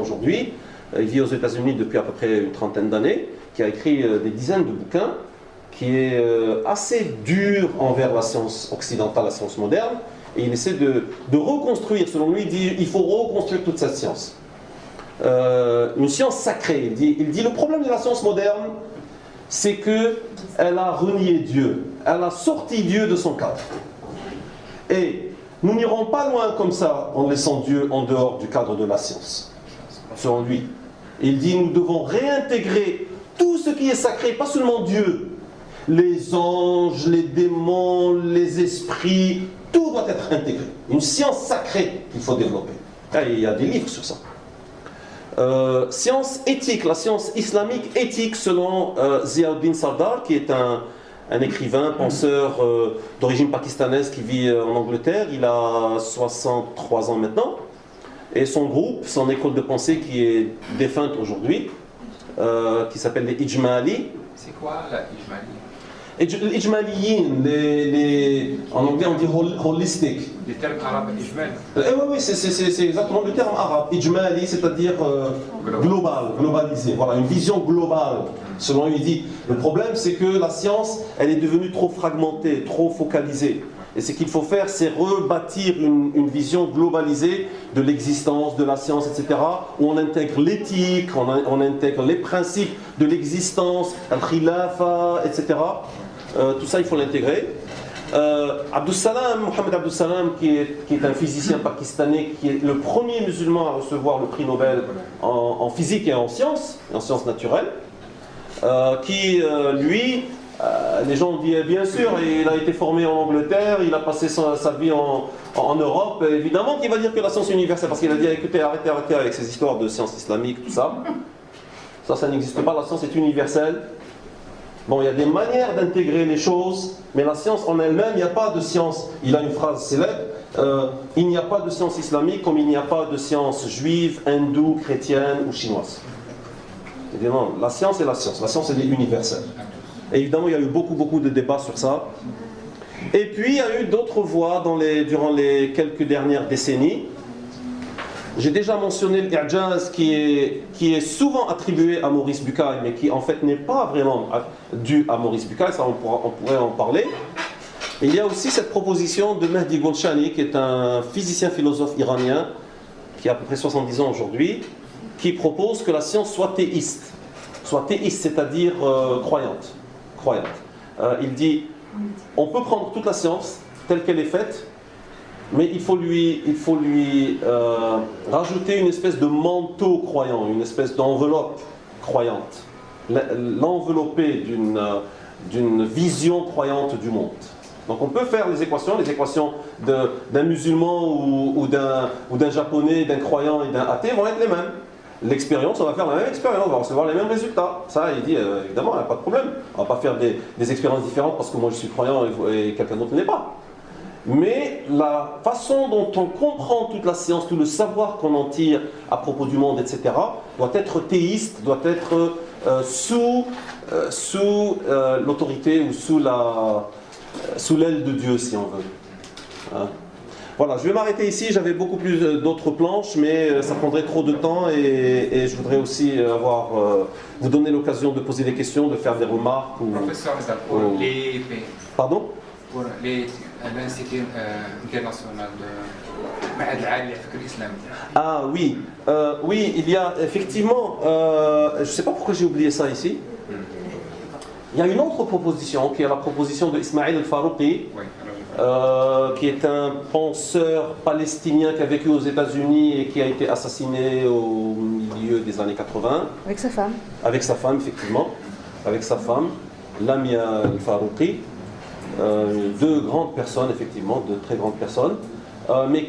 aujourd'hui. Il vit aux États-Unis depuis à peu près une trentaine d'années, qui a écrit des dizaines de bouquins, qui est assez dur envers la science occidentale, la science moderne, et il essaie de reconstruire, selon lui, il faut reconstruire toute cette science. Une science sacrée. Il dit le problème de la science moderne, c'est qu'elle a renié Dieu, elle a sorti Dieu de son cadre. Et nous n'irons pas loin comme ça en laissant Dieu en dehors du cadre de la science, selon lui. Il dit nous devons réintégrer tout ce qui est sacré, pas seulement Dieu, les anges, les démons, les esprits, tout doit être intégré. Une science sacrée qu'il faut développer. Et il y a des livres sur ça. Science éthique, la science islamique éthique selon Ziauddin Sardar, qui est un écrivain, penseur d'origine pakistanaise qui vit en Angleterre. Il a 63 ans maintenant. Et son groupe, son école de pensée qui est défunte aujourd'hui, qui s'appelle les Ijmali. C'est quoi la Ijmali? Ijmaliyin, en anglais on dit holistic. Des termes arabes, Ijmal. Oui, c'est exactement le terme arabe. Ijmali, c'est-à-dire global, globalisé. Voilà, une vision globale. Selon lui, il dit, le problème c'est que la science, elle est devenue trop fragmentée, trop focalisée. Et ce qu'il faut faire, c'est rebâtir une vision globalisée de l'existence, de la science, etc., où on intègre l'éthique, on intègre les principes de l'existence, al-khilafa, etc. Tout ça, il faut l'intégrer. Mohamed Abdus Salam, qui est un physicien pakistanais, qui est le premier musulman à recevoir le prix Nobel en physique et en sciences naturelles, qui, lui, Les gens ont dit, bien sûr, il a été formé en Angleterre, il a passé sa vie en Europe. Évidemment qu'il va dire que la science est universelle, parce qu'il a dit, écoutez, arrêtez avec ces histoires de science islamique, tout ça. Ça n'existe pas, la science est universelle. Bon, il y a des manières d'intégrer les choses, mais la science en elle-même, il n'y a pas de science. Il a une phrase célèbre, il n'y a pas de science islamique comme il n'y a pas de science juive, hindoue, chrétienne ou chinoise. Il dit non, la science est la science elle est universelle. Et évidemment, il y a eu beaucoup de débats sur ça. Et puis, il y a eu d'autres voix durant les quelques dernières décennies. J'ai déjà mentionné l'Ijaz qui est souvent attribué à Maurice Bucaille, mais qui en fait n'est pas vraiment dû à Maurice Bucaille, ça on pourrait en parler. Et il y a aussi cette proposition de Mehdi Golshani, qui est un physicien philosophe iranien, qui a à peu près 70 ans aujourd'hui, qui propose que la science soit théiste. Soit théiste, c'est-à-dire croyante. Il dit, on peut prendre toute la science telle qu'elle est faite, mais il faut lui rajouter une espèce de manteau croyant, une espèce d'enveloppe croyante, l'envelopper d'une vision croyante du monde. Donc on peut faire les équations d'un musulman ou d'un japonais, d'un croyant et d'un athée vont être les mêmes. L'expérience, on va faire la même expérience, on va recevoir les mêmes résultats. Ça, il dit, évidemment, il n'y a pas de problème. On ne va pas faire des expériences différentes parce que moi je suis croyant et quelqu'un d'autre ne l'est pas. Mais la façon dont on comprend toute la science, tout le savoir qu'on en tire à propos du monde, etc., doit être théiste, doit être sous l'autorité ou sous l'aile de Dieu, si on veut. Hein? Voilà, je vais m'arrêter ici. J'avais beaucoup plus d'autres planches, mais ça prendrait trop de temps et je voudrais aussi vous donner l'occasion de poser des questions, de faire des remarques. Professeur, pour l'EIP. Pardon? Pour l'Institut international de Ma'had al-Ali al-Fikr islami. Ah oui, oui, il y a effectivement, je ne sais pas pourquoi j'ai oublié ça ici. Il y a une autre proposition qui est la proposition de Ismail al-Farouqi. Oui. Qui est un penseur palestinien qui a vécu aux États-Unis et qui a été assassiné au milieu des années 80. Avec sa femme. Avec sa femme, effectivement. Avec sa femme, Lamia al-Farouqi. Deux grandes personnes, effectivement, deux très grandes personnes. Mais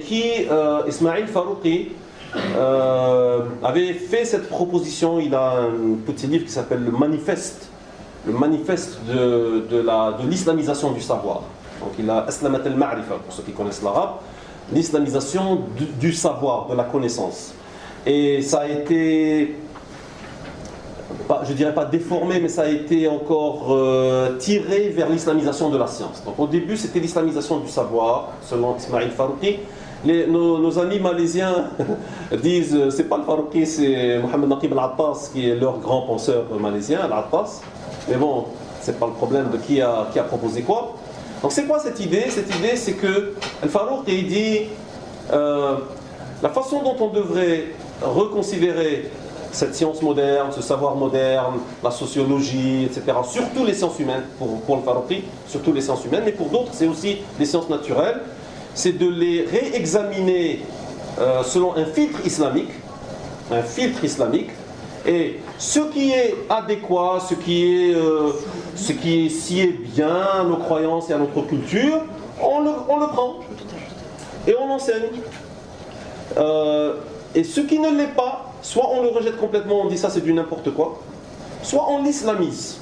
Ismail Farouqi avait fait cette proposition. Il a un petit livre qui s'appelle le Manifeste de l'islamisation du savoir. Donc il a Aslamat al-Ma'rifa, pour ceux qui connaissent l'arabe, l'islamisation du savoir, de la connaissance. Et ça a été, je dirais pas déformé, mais ça a été encore tiré vers l'islamisation de la science. Donc au début c'était l'islamisation du savoir, selon Ismail Farouqi. Nos amis malaisiens disent, c'est pas le Farouqi, c'est Mohamed Naqib al-Attas qui est leur grand penseur malaisien, al-Attas. Mais bon, c'est pas le problème de qui a proposé quoi. Donc c'est quoi cette idée? Cette idée, c'est que Al-Farouqi dit la façon dont on devrait reconsidérer cette science moderne, ce savoir moderne, la sociologie, etc., surtout les sciences humaines, pour Al-Farouqi, surtout les sciences humaines, mais pour d'autres, c'est aussi les sciences naturelles, c'est de les réexaminer selon un filtre islamique, et ce qui est adéquat, ce qui sied bien à nos croyances et à notre culture, on le prend et on l'enseigne. Et ce qui ne l'est pas, soit on le rejette complètement, on dit ça c'est du n'importe quoi, soit on l'islamise,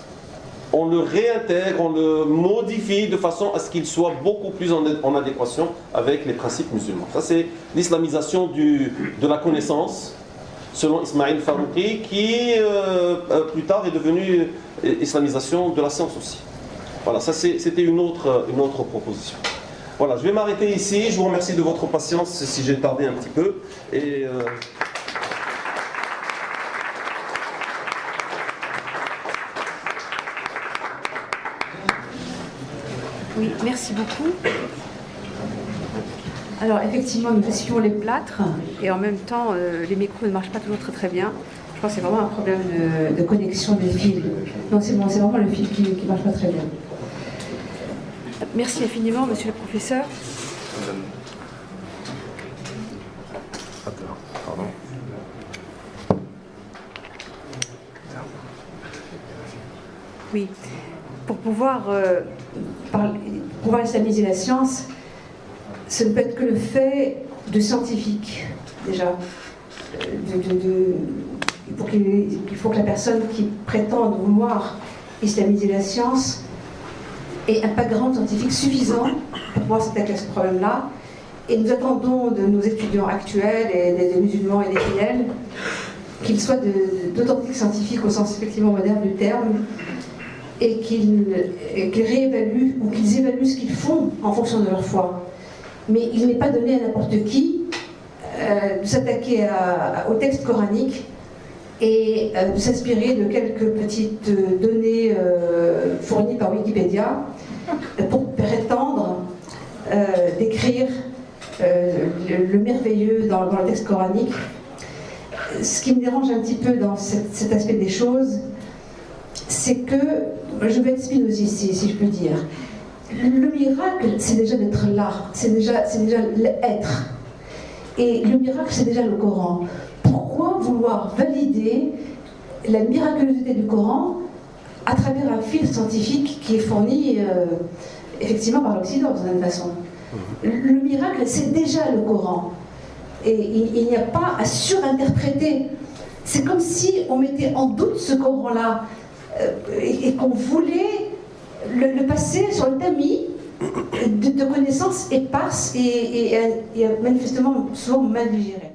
on le réintègre, on le modifie de façon à ce qu'il soit beaucoup plus en adéquation avec les principes musulmans. Ça c'est l'islamisation de la connaissance, selon Ismail Farouqi, qui plus tard est devenu islamisation de la science aussi. Voilà, ça c'était une autre proposition. Voilà, je vais m'arrêter ici. Je vous remercie de votre patience si j'ai tardé un petit peu. Et Oui, merci beaucoup. Alors effectivement, nous essuyons les plâtres et en même temps, les micros ne marchent pas toujours très bien. Je pense que c'est vraiment un problème de connexion des fils. Non, c'est bon, c'est vraiment le fil qui ne marche pas très bien. Merci infiniment, monsieur le professeur. Pardon. Oui. pour pouvoir islamiser la science, ce ne peut être que le fait de scientifiques, déjà. Il faut que la personne qui prétende vouloir islamiser la science ait un background scientifique suffisant pour pouvoir s'attaquer à ce problème-là. Et nous attendons de nos étudiants actuels et des musulmans et des fidèles qu'ils soient d'authentiques scientifiques au sens effectivement moderne du terme, et qu'ils réévaluent ou qu'ils évaluent ce qu'ils font en fonction de leur foi. Mais il n'est pas donné à n'importe qui de s'attaquer au texte coranique et de s'inspirer de quelques petites données fournies par Wikipédia pour prétendre décrire le merveilleux dans le texte coranique. Ce qui me dérange un petit peu dans cet aspect des choses, c'est que, je vais être spinoziste si je peux dire, le miracle c'est déjà d'être là, c'est déjà l'être. Et le miracle c'est déjà le Coran. Pourquoi vouloir valider la miraculosité du Coran à travers un fil scientifique qui est fourni effectivement par l'Occident, de certaine façon? Le miracle c'est déjà le Coran. Et il n'y a pas à surinterpréter. C'est comme si on mettait en doute ce Coran-là et qu'on voulait le passer sur le tamis de connaissances éparses et manifestement souvent mal digérées.